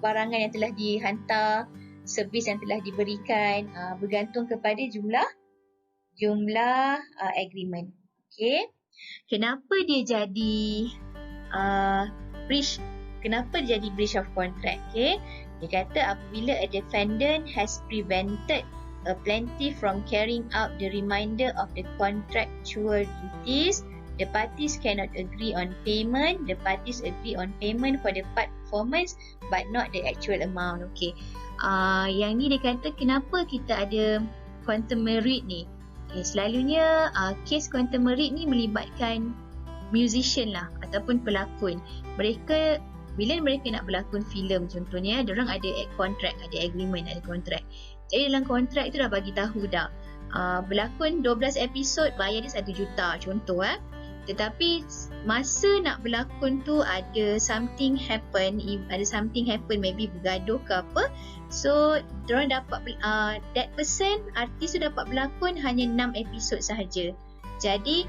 barangan yang telah dihantar, servis yang telah diberikan, bergantung kepada jumlah agreement. Okay. Kenapa dia jadi breach? Kenapa dia jadi breach of contract? Okay. Dia kata apabila a defendant has prevented a plaintiff from carrying out the remainder of the contractual duties, the parties cannot agree on payment. The parties agree on payment for the part performance but not the actual amount. Okay. Yang ni dia kata kenapa kita ada quantum merit ni. Okay, selalunya kes quantum merit ni melibatkan musician lah ataupun pelakon. Bila mereka nak berlakon filem contohnya, diorang ada contract, ada agreement, ada kontrak. Jadi dalam kontrak tu dah bagi tahu dah, berlakon 12 episod bayar dia 1 juta contoh. Tetapi masa nak berlakon tu ada something happen, maybe bergaduh ke apa, so diorang dapat that person, artis tu dapat berlakon hanya 6 episod sahaja. Jadi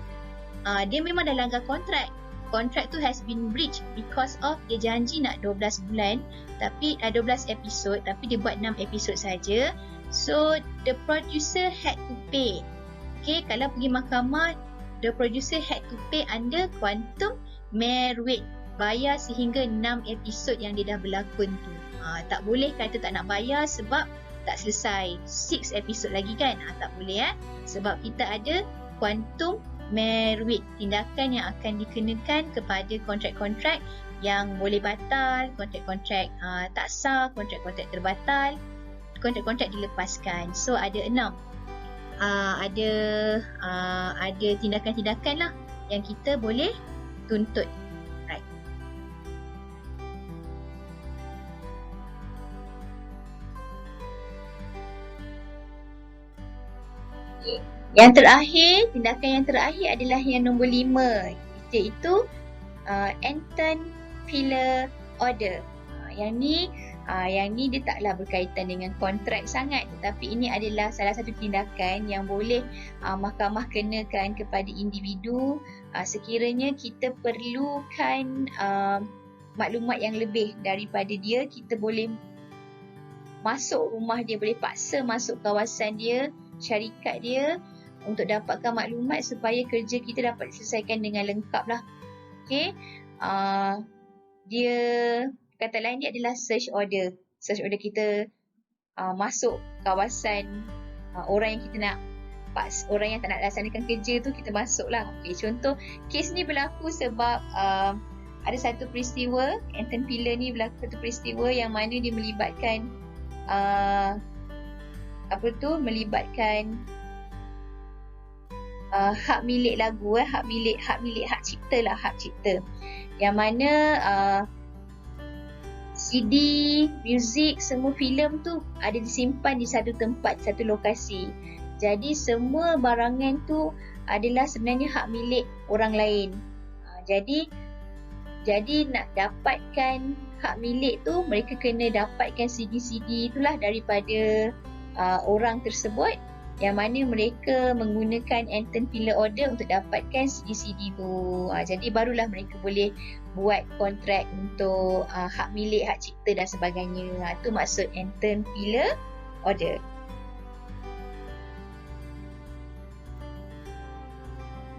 dia memang dah langgar kontrak. Kontrak tu has been breached because of dia janji nak 12 bulan tapi 12 episod tapi dia buat 6 episod sahaja. So the producer had to pay. Okay, kalau pergi mahkamah, the producer had to pay under quantum merit, bayar sehingga 6 episod yang dia dah berlakon tu. Tak boleh kata tak nak bayar sebab tak selesai 6 episod lagi kan. Tak boleh sebab kita ada quantum merit, tindakan yang akan dikenakan kepada kontrak-kontrak yang boleh batal, kontrak-kontrak tak sah, kontrak-kontrak terbatal, kontrak-kontrak dilepaskan. So ada 6. Ada tindakan-tindakan lah yang kita boleh tuntut. Right. Okay. Yang terakhir, tindakan yang terakhir adalah yang nombor 5, iaitu Anton Pillar Order. Yang ni dia taklah berkaitan dengan kontrak sangat, tetapi ini adalah salah satu tindakan yang boleh mahkamah kenakan kepada individu sekiranya kita perlukan maklumat yang lebih daripada dia. Kita boleh masuk rumah dia, boleh paksa masuk kawasan dia, syarikat dia untuk dapatkan maklumat supaya kerja kita dapat diselesaikan dengan lengkap lah. Okay. Dia, kata lain dia adalah search order. Search order kita masuk kawasan orang yang kita nak, orang yang tak nak laksanakan kerja tu, kita masuk lah. Okay, contoh kes ni berlaku sebab ada satu peristiwa, Anton Pillar ni berlaku satu peristiwa yang mana dia melibatkan hak milik lagu, hak cipta lah, hak cipta. Yang mana CD, muzik, semua filem tu ada disimpan di satu tempat, satu lokasi. Jadi semua barangan tu adalah sebenarnya hak milik orang lain. Jadi nak dapatkan hak milik tu, mereka kena dapatkan CD-CD itulah daripada orang tersebut, yang mana mereka menggunakan Anton Pillar Order untuk dapatkan CD-CD tu. Jadi barulah mereka boleh buat kontrak untuk hak milik, hak cipta dan sebagainya. Itu maksud Anton Pillar Order.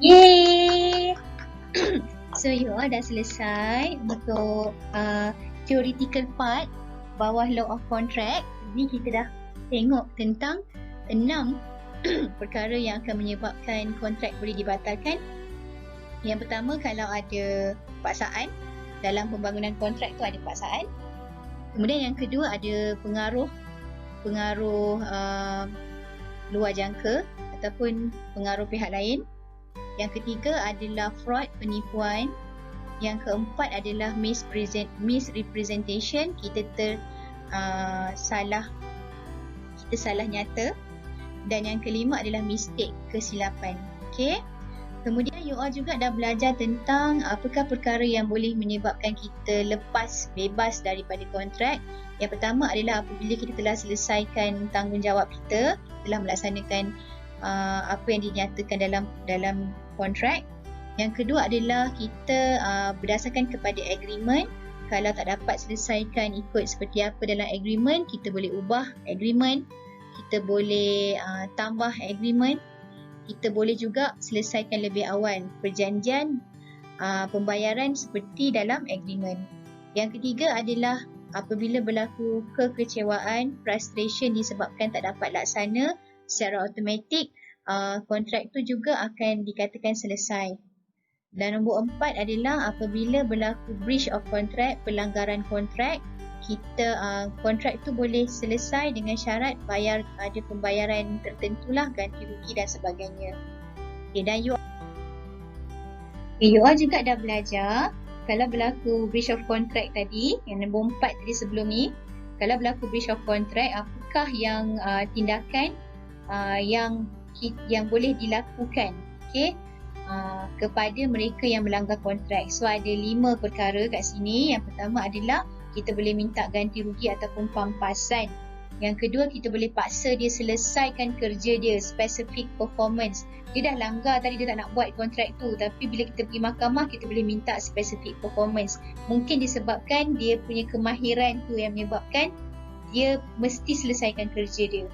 Yeay! So you all dah selesai untuk theoretical part bawah law of contract. Ini kita dah tengok tentang 6 perkara yang akan menyebabkan kontrak boleh dibatalkan. Yang pertama, kalau ada paksaan. Dalam pembangunan kontrak tu ada paksaan. Kemudian yang kedua ada pengaruh luar jangka ataupun pengaruh pihak lain. Yang ketiga adalah fraud, penipuan. Yang keempat adalah misrepresentation, kita salah nyata. Dan yang kelima adalah mistake, kesilapan. Okay. Kemudian you all juga dah belajar tentang apakah perkara yang boleh menyebabkan kita lepas bebas daripada kontrak. Yang pertama adalah apabila kita telah selesaikan tanggungjawab kita, telah melaksanakan apa yang dinyatakan dalam kontrak. Yang kedua adalah kita berdasarkan kepada agreement. Kalau tak dapat selesaikan ikut seperti apa dalam agreement, kita boleh ubah agreement. Kita boleh tambah agreement. Kita boleh juga selesaikan lebih awal perjanjian pembayaran seperti dalam agreement. Yang ketiga adalah apabila berlaku kekecewaan, frustration disebabkan tak dapat laksana secara automatik, kontrak tu juga akan dikatakan selesai. Dan nombor 4 adalah apabila berlaku breach of contract, pelanggaran kontrak, kita kontrak tu boleh selesai dengan syarat ada pembayaran tertentulah, ganti rugi dan sebagainya. Okay, dan you all juga dah belajar kalau berlaku breach of contract tadi, yang nombor 4 tadi sebelum ni, kalau berlaku breach of contract, apakah yang tindakan yang boleh dilakukan, okay, kepada mereka yang melanggar kontrak. So ada 5 perkara kat sini. Yang pertama adalah kita boleh minta ganti rugi ataupun pampasan. Yang kedua, kita boleh paksa dia selesaikan kerja dia, specific performance. Dia dah langgar tadi, dia tak nak buat kontrak tu, tapi bila kita pergi mahkamah, kita boleh minta specific performance. Mungkin disebabkan dia punya kemahiran tu yang menyebabkan dia mesti selesaikan kerja dia.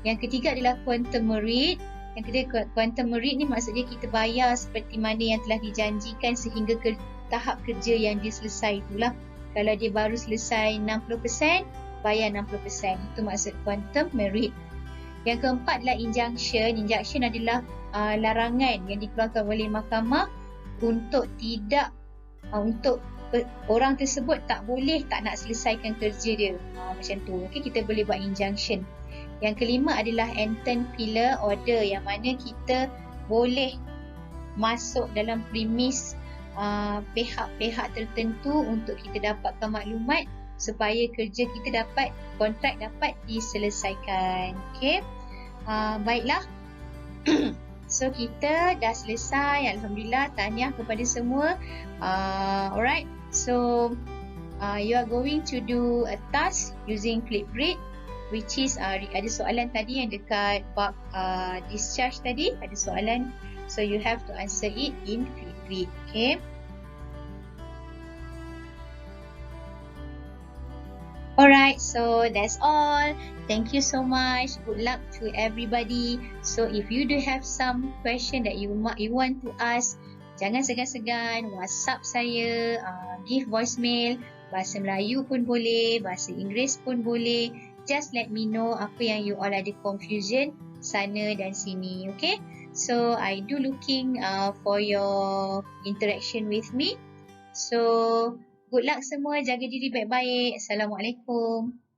Yang ketiga adalah quantum merit. Yang ketiga, quantum merit ni maksudnya kita bayar seperti mana yang telah dijanjikan sehingga ke tahap kerja yang dia selesai itulah. Kalau dia baru selesai 60%, bayar 60%. Itu maksud quantum merit. Yang keempat adalah injunction. Injunction adalah larangan yang dikeluarkan oleh mahkamah untuk orang tersebut tak nak selesaikan kerja dia. Macam tu. Okay, kita boleh buat injunction. Yang kelima adalah Anton Pillar Order, yang mana kita boleh masuk dalam premis pihak-pihak tertentu untuk kita dapatkan maklumat supaya kerja kita kontrak dapat diselesaikan. Okay. Baiklah. So kita dah selesai. Alhamdulillah, tahniah kepada semua. Alright, so you are going to do a task using Flipgrid, which is ada soalan tadi yang dekat bab discharge tadi, ada soalan, so you have to answer it in Flipgrid. Okay. Alright, so that's all. Thank you so much. Good luck to everybody. So if you do have some question that you want to ask, jangan segan-segan WhatsApp saya, give voicemail, bahasa Melayu pun boleh, bahasa Inggeris pun boleh. Just let me know apa yang you all ada confusion sana dan sini, okay? So I do looking for your interaction with me. So good luck semua, jaga diri baik-baik. Assalamualaikum.